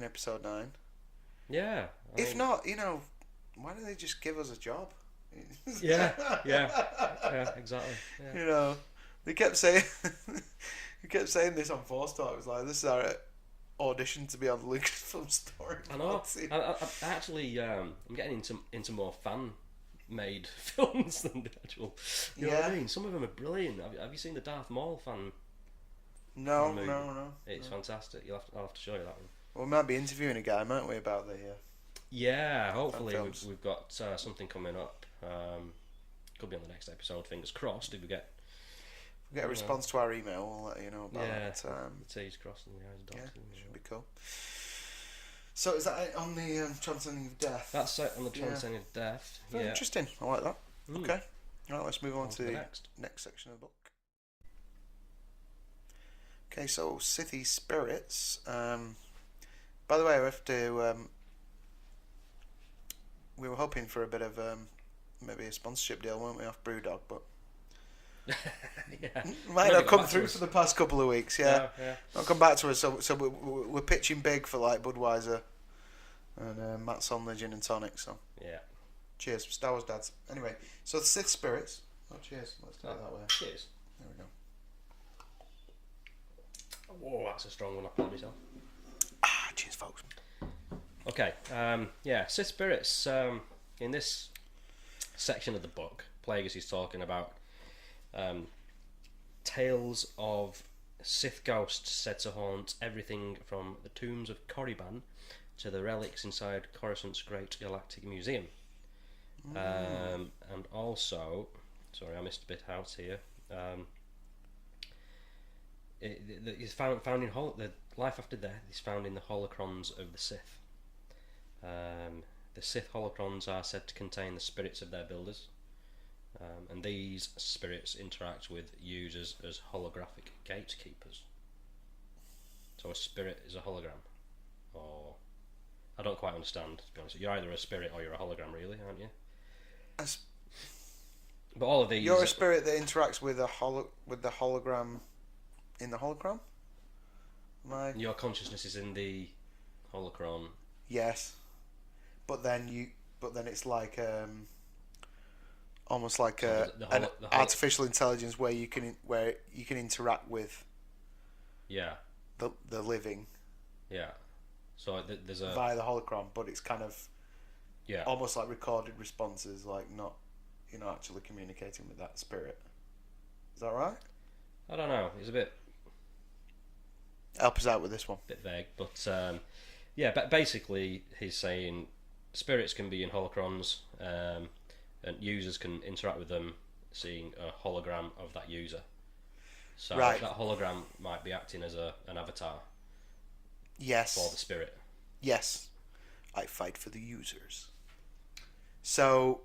episode 9. Yeah. If not, why don't they just give us a job? Yeah, exactly. Yeah. They kept saying this on Force Talk. It was like, this is our audition to be on the Lucasfilm story. I know. I actually, I'm getting into more fan-made films than the actual. You know what I mean? Some of them are brilliant. Have you seen the Darth Maul fan? No. It's fantastic. I'll have to show you that one. Well, we might be interviewing a guy, mightn't we, about the Yeah, hopefully we've got something coming up. Could be on the next episode. Fingers crossed. If we get a response to our email, we'll let you know about it. The T's crossed and the I's dotted. Yeah, should be cool. So is that it on the Transcending of Death? That's it on the Transcending of Death. Very interesting. I like that. Okay. All right, let's move on to the next section of the book. Okay, so City Spirits. By the way, we have to. We were hoping for a bit of maybe a sponsorship deal, weren't we, off Brewdog, but might not come through for the past couple of weeks. Yeah. Not come back to us. So we're pitching big for like Budweiser and Matt Sonley Gin and Tonic. So cheers, Star Wars dads. Anyway, so the Sith Spirits. Oh, cheers. Let's do it that way. Cheers. There we go. Whoa, that's a strong one. I poured myself. Cheers, folks. Okay. Sith Spirits. In this section of the book, Plagueis is talking about tales of Sith ghosts said to haunt everything from the tombs of Korriban to the relics inside Coruscant's Great Galactic Museum. And also, sorry, I missed a bit out here. It's found in the life after death is found in the holocrons of the Sith. The Sith holocrons are said to contain the spirits of their builders, and these spirits interact with users as holographic gatekeepers. So a spirit is a hologram, or I don't quite understand, to be honest. You're either a spirit or you're a hologram, really, aren't you? But all of these. You're a spirit that interacts with the hologram in the holocron. Your consciousness is in the holocron. Yes, but then it's like almost like So an artificial intelligence where you can interact with Yeah. the living. Yeah. So there's a via the holocron, but it's kind of yeah almost like recorded responses, like not you're not actually communicating with that spirit. Is that right? I don't know. It's a bit Help us out with this one. vague, but yeah. But basically, he's saying spirits can be in holocrons, and users can interact with them, seeing a hologram of that user. So Right. that hologram might be acting as an avatar Yes. for the spirit. Yes. I fight for the users. So,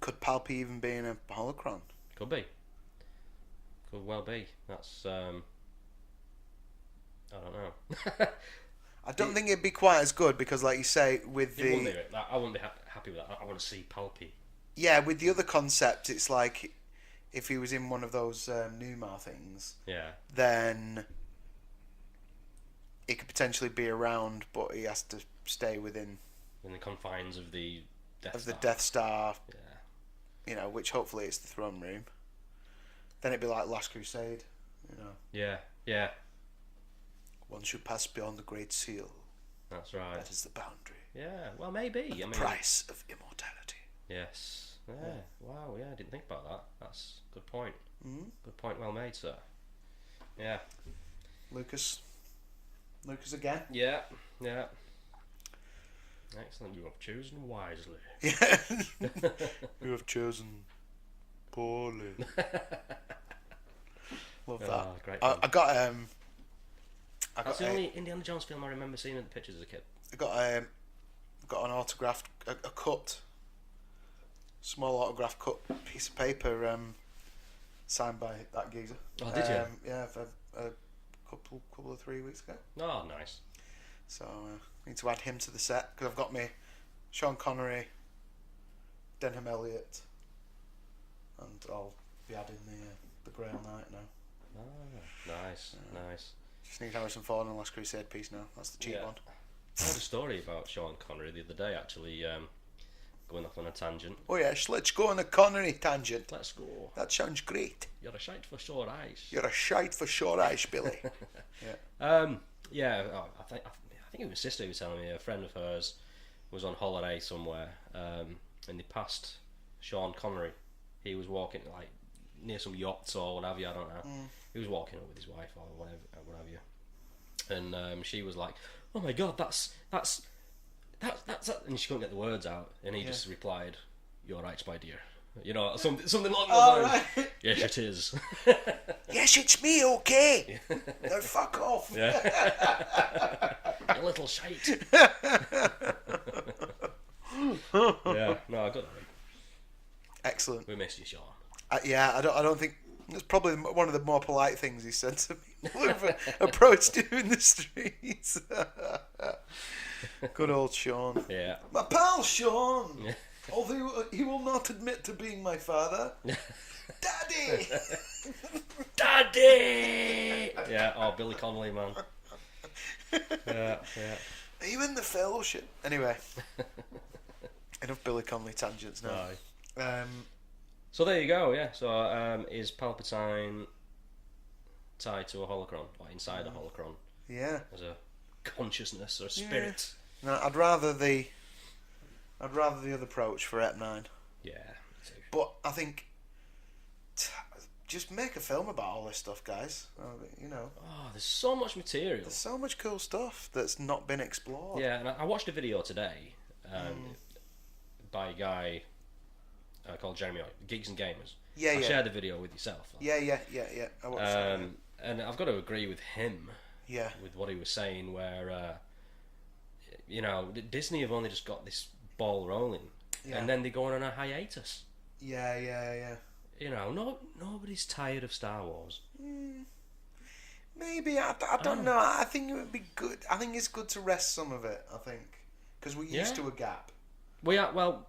could Palpy even be in a holocron? Could be. Could well be. That's I don't know. I don't think it'd be quite as good because, like you say, with It wouldn't be. I wouldn't be happy with that. I want to see Palpy. yeah, with the other concept, it's like if he was in one of those Numa things, Yeah. then it could potentially be around, but he has to stay within In the confines of the Death the Star. Death Star. Yeah. You know, which hopefully it's the throne room. Then it'd be like Last Crusade. You know, Yeah. Yeah. one should pass beyond the Great Seal. That's right. That is the boundary. Yeah. Well, maybe. The I mean, price of immortality. Yes. Yeah. Wow. Yeah. I didn't think about that. That's a good point. Mm-hmm. Good point. Well made, sir. Yeah. Lucas again. Yeah. Yeah. Excellent. You have chosen wisely. Yeah. You have chosen poorly. Love that. Oh, great. I got That's the only Indiana Jones film I remember seeing in the pictures as a kid. I got an autographed a cut, small autograph cut piece of paper signed by that geezer. Oh, did you? Yeah, for a couple of 3 weeks ago. Oh, nice. So I need to add him to the set because I've got me Sean Connery, Denham Elliott, and I'll be adding the Grail Knight now. Ah, nice, nice. Just need Harrison Ford and Last Crusade piece now. That's the cheap Yeah. one. I heard a story about Sean Connery the other day, actually, going off on a tangent. Oh yes, let's go on a Connery tangent. Let's go. That sounds great. You're a shite for sore eyes. You're a shite for sure eyes, Billy. Yeah, I think it was sister who was telling me a friend of hers was on holiday somewhere, and they passed Sean Connery. He was walking like near some yachts or what have you. I don't know. He was walking up with his wife or whatever, what have you. And she was like, "Oh my God, that's," and she couldn't get the words out, and he just replied, "You're right, my dear." You know, something along those lines. Right. Yes, it is. Yes, it's me, okay. No, fuck off. Yeah. You little shite. Yeah, no, I got that. Excellent. We missed you, Sean. Yeah, I don't think it's probably one of the more polite things he said to me. Who've approached him in the streets. Good old Sean. Yeah. My pal Sean. Although he will not admit to being my father. Daddy! Daddy! Yeah, oh, Billy Connolly, man. Yeah. Are you in the Fellowship? Anyway. Enough Billy Connolly tangents now. Aye. So there you go, yeah. So is Palpatine tied to a holocron, or inside a holocron? Yeah. As a consciousness or a spirit? Yeah. No, I'd rather the other approach for Ep9. Yeah, me too. But I think just make a film about all this stuff, guys. You know. Oh, there's so much material. There's so much cool stuff that's not been explored. Yeah, and I watched a video today by a guy called Jeremy, Geeks and Gamers. Yeah, I shared the video with yourself. Yeah. I watched that. And I've got to agree with him. Yeah. With what he was saying, where you know, Disney have only just got this ball rolling, and then they're going on a hiatus. Yeah. You know, nobody's tired of Star Wars. Maybe I don't know. I think it would be good. I think it's good to rest some of it. I think because we're used to a gap. We are well.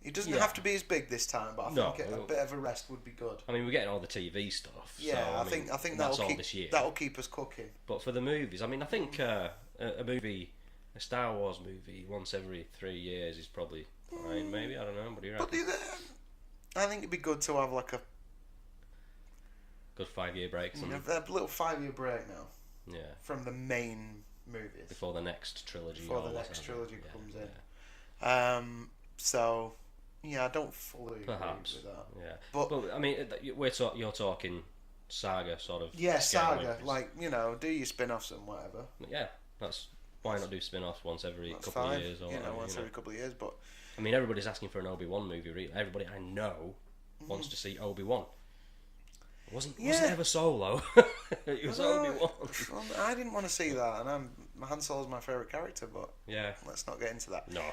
It doesn't have to be as big this time, but I think a bit of a rest would be good. I mean, we're getting all the TV stuff. Yeah, so, I think that's all this year. That'll keep us cooking. But for the movies, I mean, I think a Star Wars movie once every 3 years is probably fine. Maybe, I don't know. What do you reckon? I think it'd be good to have like a good 5-year break. A little 5-year break now. Yeah. From the main movies before the next trilogy. Comes in. Yeah. So, yeah, I don't fully agree with that. Yeah. But I mean, you're talking saga sort of. Yeah, saga. Movies. Like, you know, do your spin-offs and whatever. Yeah, why not do spin-offs once every couple of years or once every couple of years. But I mean, everybody's asking for an Obi-Wan movie. Really, everybody I know wants to see Obi-Wan. It wasn't ever Solo. It was Obi-Wan. I didn't want to see that, and Han Solo's my favourite character, but yeah, let's not get into that. No.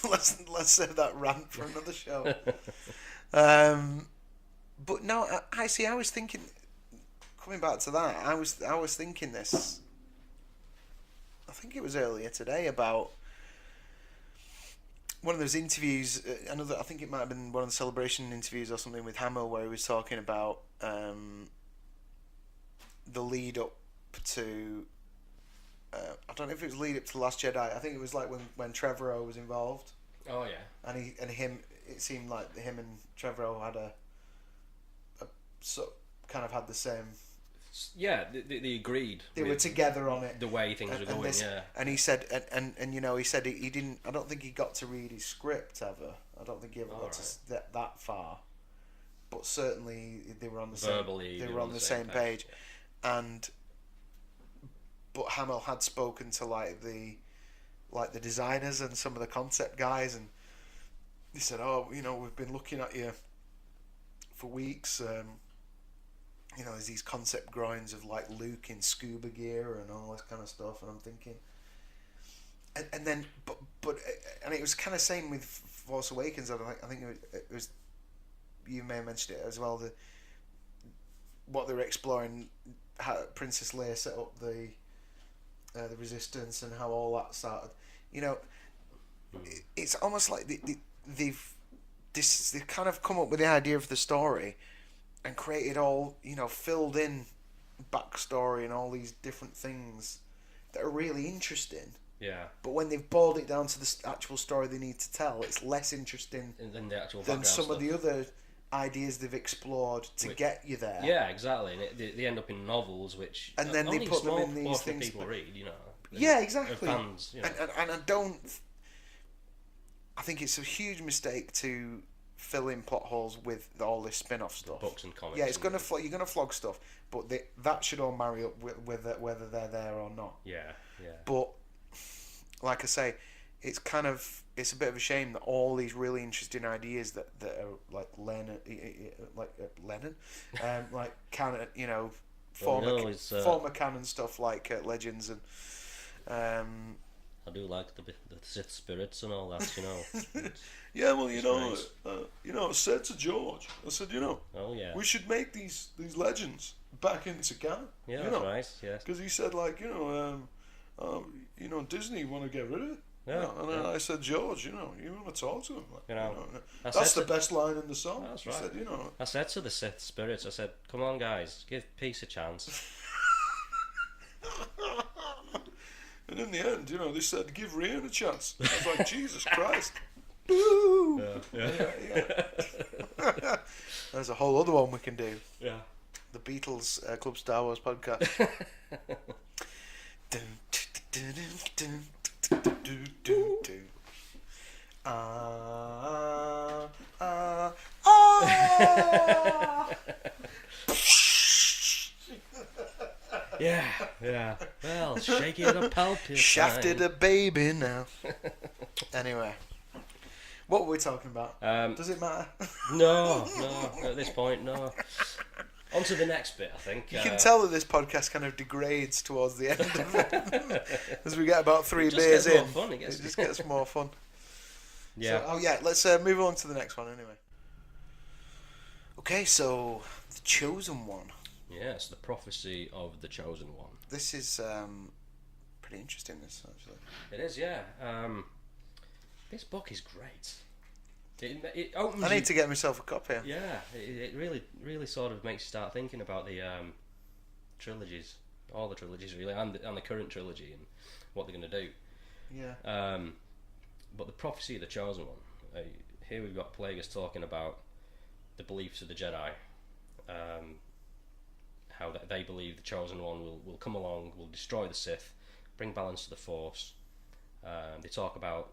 Let's save that rant for another show. But no, I was thinking, coming back to that, I was thinking this. I think it was earlier today about one of those interviews. I think it might have been one of the Celebration interviews or something with Hamill, where he was talking about the lead up to. I don't know if it was lead up to The Last Jedi. I think it was like when Trevorrow was involved. Oh yeah. And him. It seemed like him and Trevorrow had kind of had the same. Yeah, they agreed. They were together on it. The way things were going. Yeah. And he said, and you know, he said he didn't. I don't think he got to read his script ever. I don't think he ever got to that far. But certainly they were on the verbally. They were on the same page, and. But Hamill had spoken to the designers and some of the concept guys, and they said, "Oh, you know, we've been looking at you for weeks. You know, there's these concept drawings of like Luke in scuba gear and all this kind of stuff." And I'm thinking, and then, but it was kind of same with Force Awakens. I think it was you may have mentioned it as well. What they were exploring, how Princess Leia set up the Resistance and how all that started. You know, it's almost like they've kind of come up with the idea of the story and created all, you know, filled in backstory and all these different things that are really interesting. Yeah. But when they've boiled it down to the actual story they need to tell, it's less interesting than the actual than some stuff. of the other ideas they've explored to get you there. Yeah, exactly. And they end up in novels, which and then they put them in these things people read, you know. Yeah, exactly. Fans, you know. And I don't. I think it's a huge mistake to fill in plot holes with all this spin-off stuff. Books and comics. Yeah, you're gonna flog stuff, but that should all marry up with whether they're there or not. Yeah. But like I say, it's a bit of a shame that all these really interesting ideas that are like Lennon, like canon, you know, former canon stuff like Legends and. I do like the Sith spirits and all that, you know. Yeah, well, you know, I said to George, I said, you know, we should make these legends back into canon. Yeah, that's right. Yes. Because he said, like, you know, Disney want to get rid of it. Yeah. And I said, George, you know, you want to talk to him. Like, you know, that's the best line in the song. That's right. Said, you know. I said to the Sith spirits, I said, come on, guys, give peace a chance. And in the end, you know, they said, give Rian a chance. I was like, Jesus Christ. Boo! Yeah. There's a whole other one we can do. Yeah. The Beatles Club Star Wars podcast. Yeah. Well, shaky it up, palpable. Shafted a baby now. Anyway, what were we talking about? Does it matter? No. At this point, no. On to the next bit, I think. You can tell that this podcast kind of degrades towards the end of it. As we get about 3 beers in. It just gets more fun. Yeah. So, let's move on to the next one anyway. Okay, so The Chosen One. Yes, the prophecy of the Chosen One. This is pretty interesting, this, actually. It is, yeah. This book is great. It opens. I need to get myself a copy. Yeah, it really sort of makes you start thinking about the trilogies, all the trilogies really, and the current trilogy and what they're going to do. Yeah. But the prophecy of the chosen one. Here we've got Plagueis talking about the beliefs of the Jedi. How that they believe the chosen one will come along, will destroy the Sith, bring balance to the Force. They talk about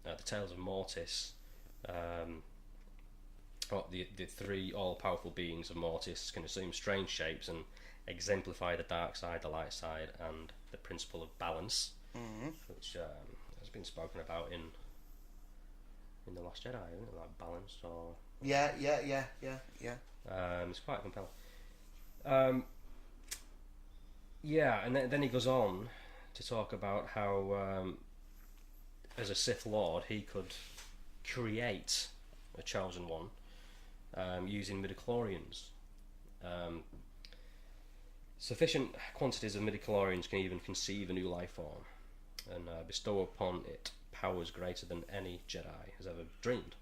the tales of Mortis. The three all-powerful beings of Mortis can assume strange shapes and exemplify the dark side, the light side, and the principle of balance, which has been spoken about in The Last Jedi, isn't it? Like balance or... Yeah. It's quite compelling. And then he goes on to talk about how, as a Sith Lord, he could create a chosen one using midichlorians. Sufficient quantities of midichlorians can even conceive a new life form and bestow upon it powers greater than any Jedi has ever dreamed,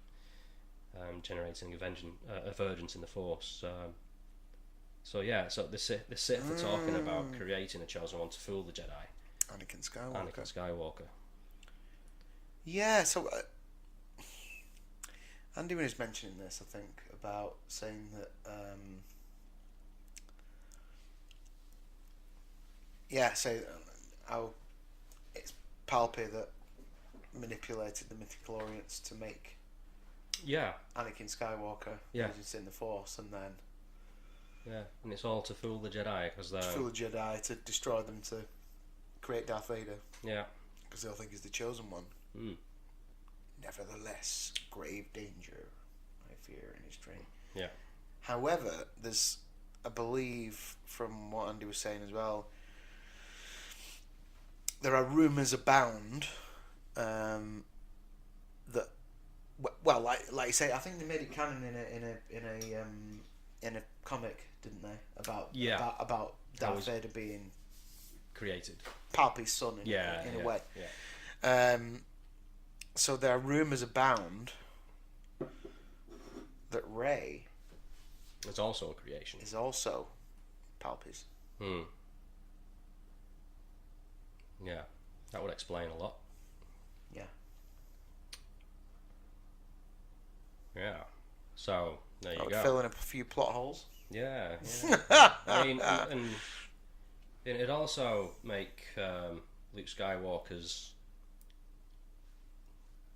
generating a vergence in the Force. So the Sith are talking about creating a chosen one to fool the Jedi. Anakin Skywalker. Yeah, so Andy was mentioning this, I think, about saying that how it's Palpy that manipulated the midichlorians to make Anakin Skywalker in the Force, and then and it's all to fool the Jedi to destroy them, to create Darth Vader. Yeah, because they'll think he's the chosen one. Nevertheless, grave danger I fear in his train. Yeah. However, I believe from what Andy was saying as well, there are rumours abound that, well, like you say, I think they made it canon in a comic, didn't they? About Darth Vader being created, Palpy's son in a way. Yeah. So there are rumours abound that Rey is also a creation. Is also Palpy's. Yeah, that would explain a lot. Yeah. Yeah. So there you go. Fill in a few plot holes. Yeah. I mean, and it'd also make Luke Skywalker's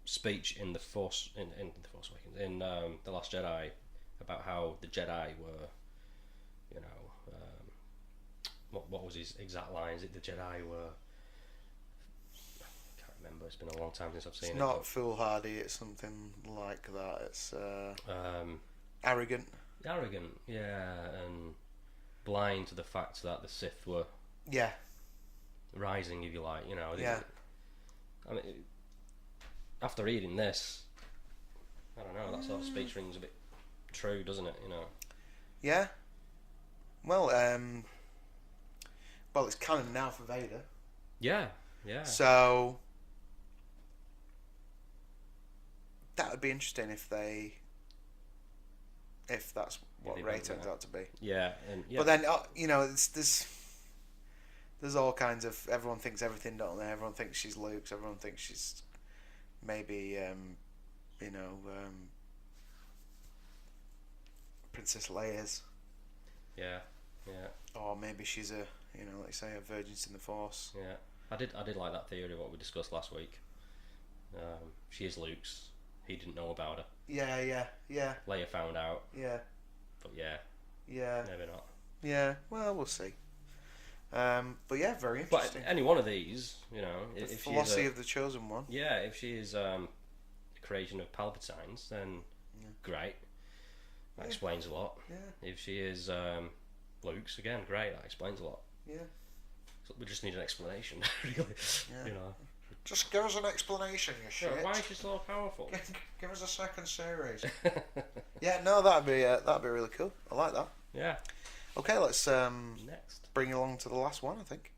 speech in the Force Awakens, in The Last Jedi, about how the Jedi were, what was his exact lines? The Jedi were, I can't remember. It's been a long time since I've seen it. It's not foolhardy. It's something like that. It's arrogant. Arrogant, yeah, and blind to the fact that the Sith were rising, if you like. I mean, after reading this, I don't know, that sort of speech rings a bit true, doesn't it? Yeah. Well, it's canon now for Vader. Yeah. So that would be interesting if that's what Rey turns out to be. Yeah, But then there's all kinds of, everyone thinks everything, don't they? Everyone thinks she's Luke's. Everyone thinks she's maybe Princess Leia's. Yeah. Or maybe she's like you say, a virgin in the Force. Yeah, I did like that theory what we discussed last week. She is Luke's. He didn't know about her. Yeah. Leia found out. Yeah. But yeah. Maybe not. Yeah. Well, we'll see. But yeah, very interesting. But any one of these, the if philosophy of the chosen one. Yeah, if she is a creation of Palpatine's, then great. That explains a lot. Yeah. If she is Luke's, again, great. That explains a lot. Yeah. So we just need an explanation, really. Yeah. Just give us an explanation, you shit. Why is she so powerful? Give us a second series. Yeah, no, that'd be really cool. I like that. Yeah. Okay, let's next bring you along to the last one, I think.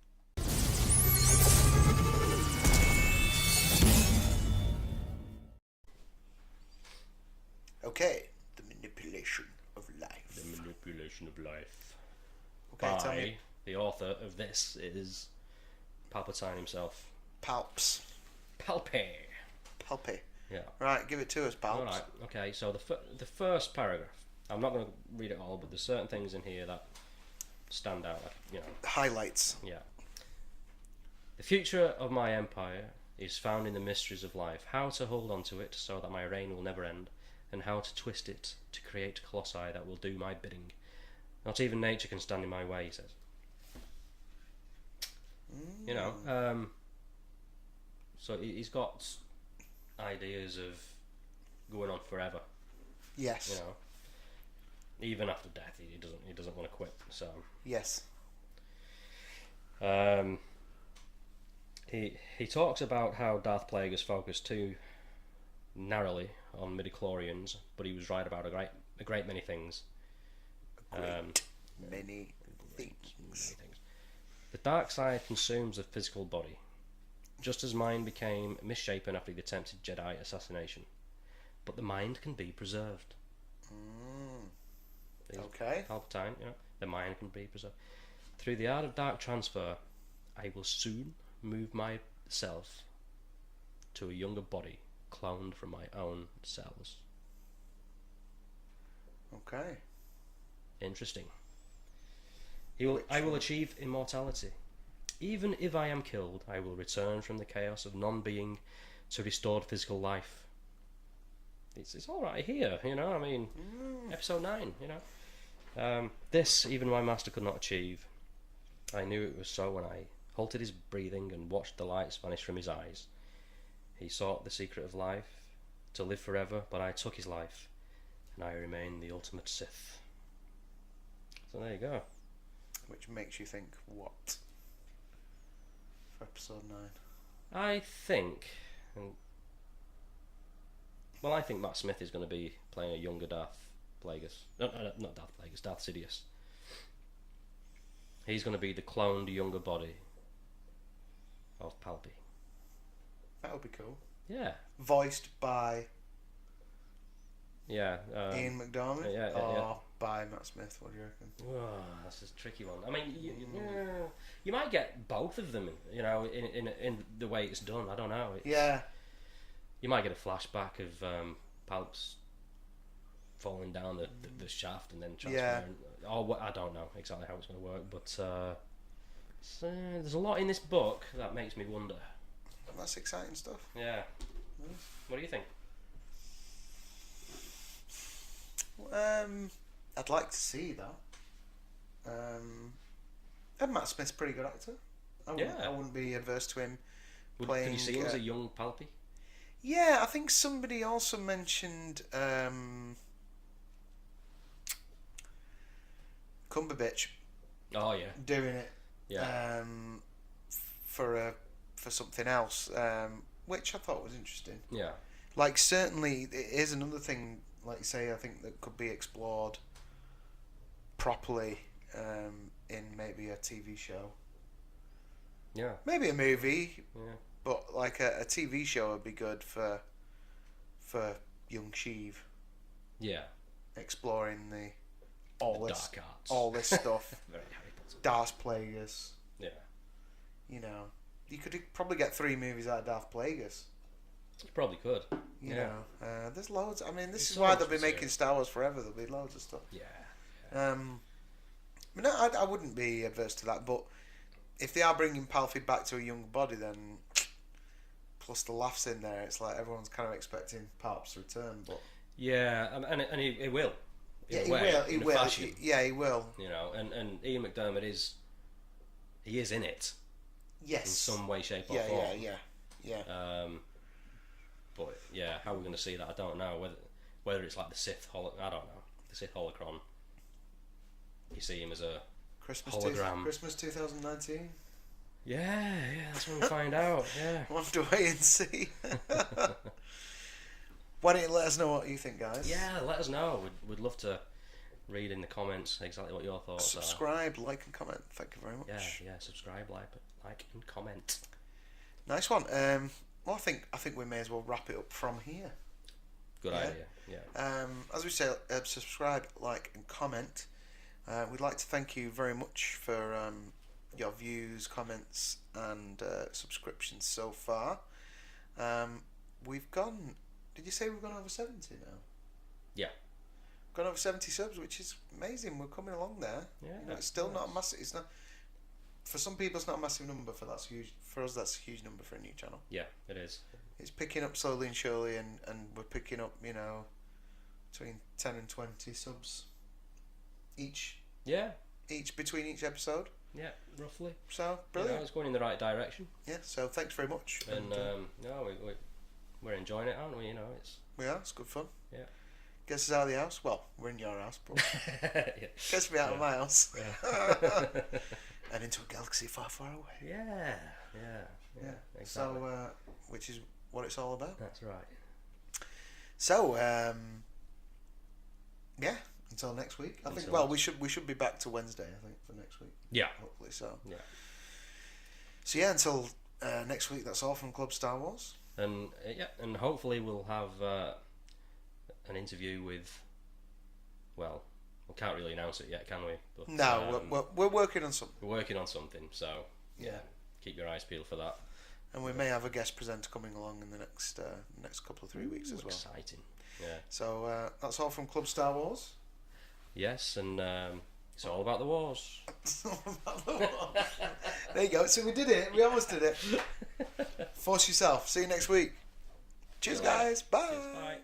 Extension of Life. Okay, tell By me. the author of this is Palpatine himself. Palps. Palpy. Palpy. Yeah. Right, give it to us, Palps. Alright, okay, so the first paragraph, I'm not going to read it all, but there's certain things in here that stand out, like, you know. Highlights. Yeah. The future of my empire is found in the mysteries of life, how to hold on to it so that my reign will never end, and how to twist it to create colossi that will do my bidding. Not even nature can stand in my way, he says. You know, so he's got ideas of going on forever. Yes. You know, even after death, he doesn't want to quit. So yes. He talks about how Darth Plagueis focused too narrowly on midichlorians, but he was right about a great many things. Many things. The dark side consumes the physical body, just as mine became misshapen after the attempted Jedi assassination. But the mind can be preserved. Okay. Palpatine, you know, the mind can be preserved. Through the art of dark transfer, I will soon move myself to a younger body, cloned from my own cells. Okay. Interesting. I will achieve immortality. Even if I am killed, I will return from the chaos of non-being to restored physical life. It's all right here, you know. I mean, episode 9, you know. This, even my master could not achieve. I knew it was so when I halted his breathing and watched the lights vanish from his eyes. He sought the secret of life, to live forever, but I took his life, and I remain the ultimate Sith. So there you go. Which makes you think what? For episode 9. I think Matt Smith is going to be playing a younger Darth Plagueis. No, not Darth Plagueis, Darth Sidious. He's going to be the cloned younger body of Palpy. That would be cool. Yeah. Voiced by Yeah. Ian McDermott? Yeah. Or by Matt Smith, what do you reckon? Oh, that's a tricky one. I mean, you might get both of them, you know, in the way it's done. I don't know. Yeah. You might get a flashback of Palps falling down the shaft and then transferring. Yeah. Or I don't know exactly how it's going to work, but there's a lot in this book that makes me wonder. That's exciting stuff. Yeah. What do you think? I'd like to see that. And Matt Smith's a pretty good actor. I wouldn't be adverse to him playing. Could you see him as a young Palpy? Yeah, I think somebody also mentioned Cumberbatch. Oh yeah. Doing it. Yeah. For something else, which I thought was interesting. Yeah. Like, certainly, it is another thing, like you say, I think that could be explored properly in maybe a TV show. Yeah. Maybe a movie. Yeah. But like a TV show would be good for young Sheev. Yeah. Exploring the dark arts. All this stuff. Very Harry Potter. Darth Plagueis. Yeah. You know, you could probably get 3 movies out of Darth Plagueis. You probably could. You know, there's loads. I mean, this There's is why so they'll be much making Star Wars forever. There'll be loads of stuff. Yeah. No, I wouldn't be averse to that. But if they are bringing Palpy back to a young body, then plus the laughs in there, it's like everyone's kind of expecting Palp's return. But yeah, and he will. Yeah, he will. Fashion, yeah, he will. You know, and Ian McDermott is in it. Yes. In some way, shape, or form. Yeah. But yeah, how we're going to see that, I don't know. Whether it's like the Sith I don't know. The Sith holocron. You see him as a hologram. Christmas 2019. Yeah, that's when we find out. Yeah. We'll have to wait and see. Why don't you let us know what you think, guys? Yeah, let us know. We'd love to read in the comments exactly what your thoughts Subscribe, like, and comment. Thank you very much. Yeah. Subscribe, like, and comment. Nice one. Well, I think we may as well wrap it up from here. Good idea. Yeah. As we say, subscribe, like, and comment. We'd like to thank you very much for your views, comments, and subscriptions so far. We've gone. Did you say we've gone over 70 now? Yeah. Gone over 70 subs, which is amazing. We're coming along there. Yeah. It's still not a massive. It's not. For some people, it's not a massive number. That's huge. For us, that's a huge number for a new channel. Yeah, it is. It's picking up slowly and surely, and we're picking up, between 10 and 20 subs each. Yeah. Between each episode. Yeah, roughly. So brilliant. It's going in the right direction. Yeah. So thanks very much. And we're enjoying it, aren't we? It's. We are. It's good fun. Yeah. Gets us out of the house. Well, we're in your house, but Yeah. gets me out of my house. Yeah. And into a galaxy far, far away. Yeah. Exactly. So, which is what it's all about. That's right. So, yeah. Until next week. I think. Well, we should be back to Wednesday. I think for next week. Yeah. Hopefully so. Yeah. So yeah, until next week. That's all from Club Star Wars. And and hopefully we'll have an interview with. Well, we can't really announce it yet, can we? But, no, we're working on something. We're working on something, so yeah, keep your eyes peeled for that. And we may have a guest presenter coming along in the next couple of 3 weeks as well. Exciting. Yeah. So that's all from Club Star Wars. Yes, and it's all about the wars. It's all about the wars. There you go. So we did it. We almost did it. Force yourself. See you next week. Cheers, guys. Bye. Cheers, bye.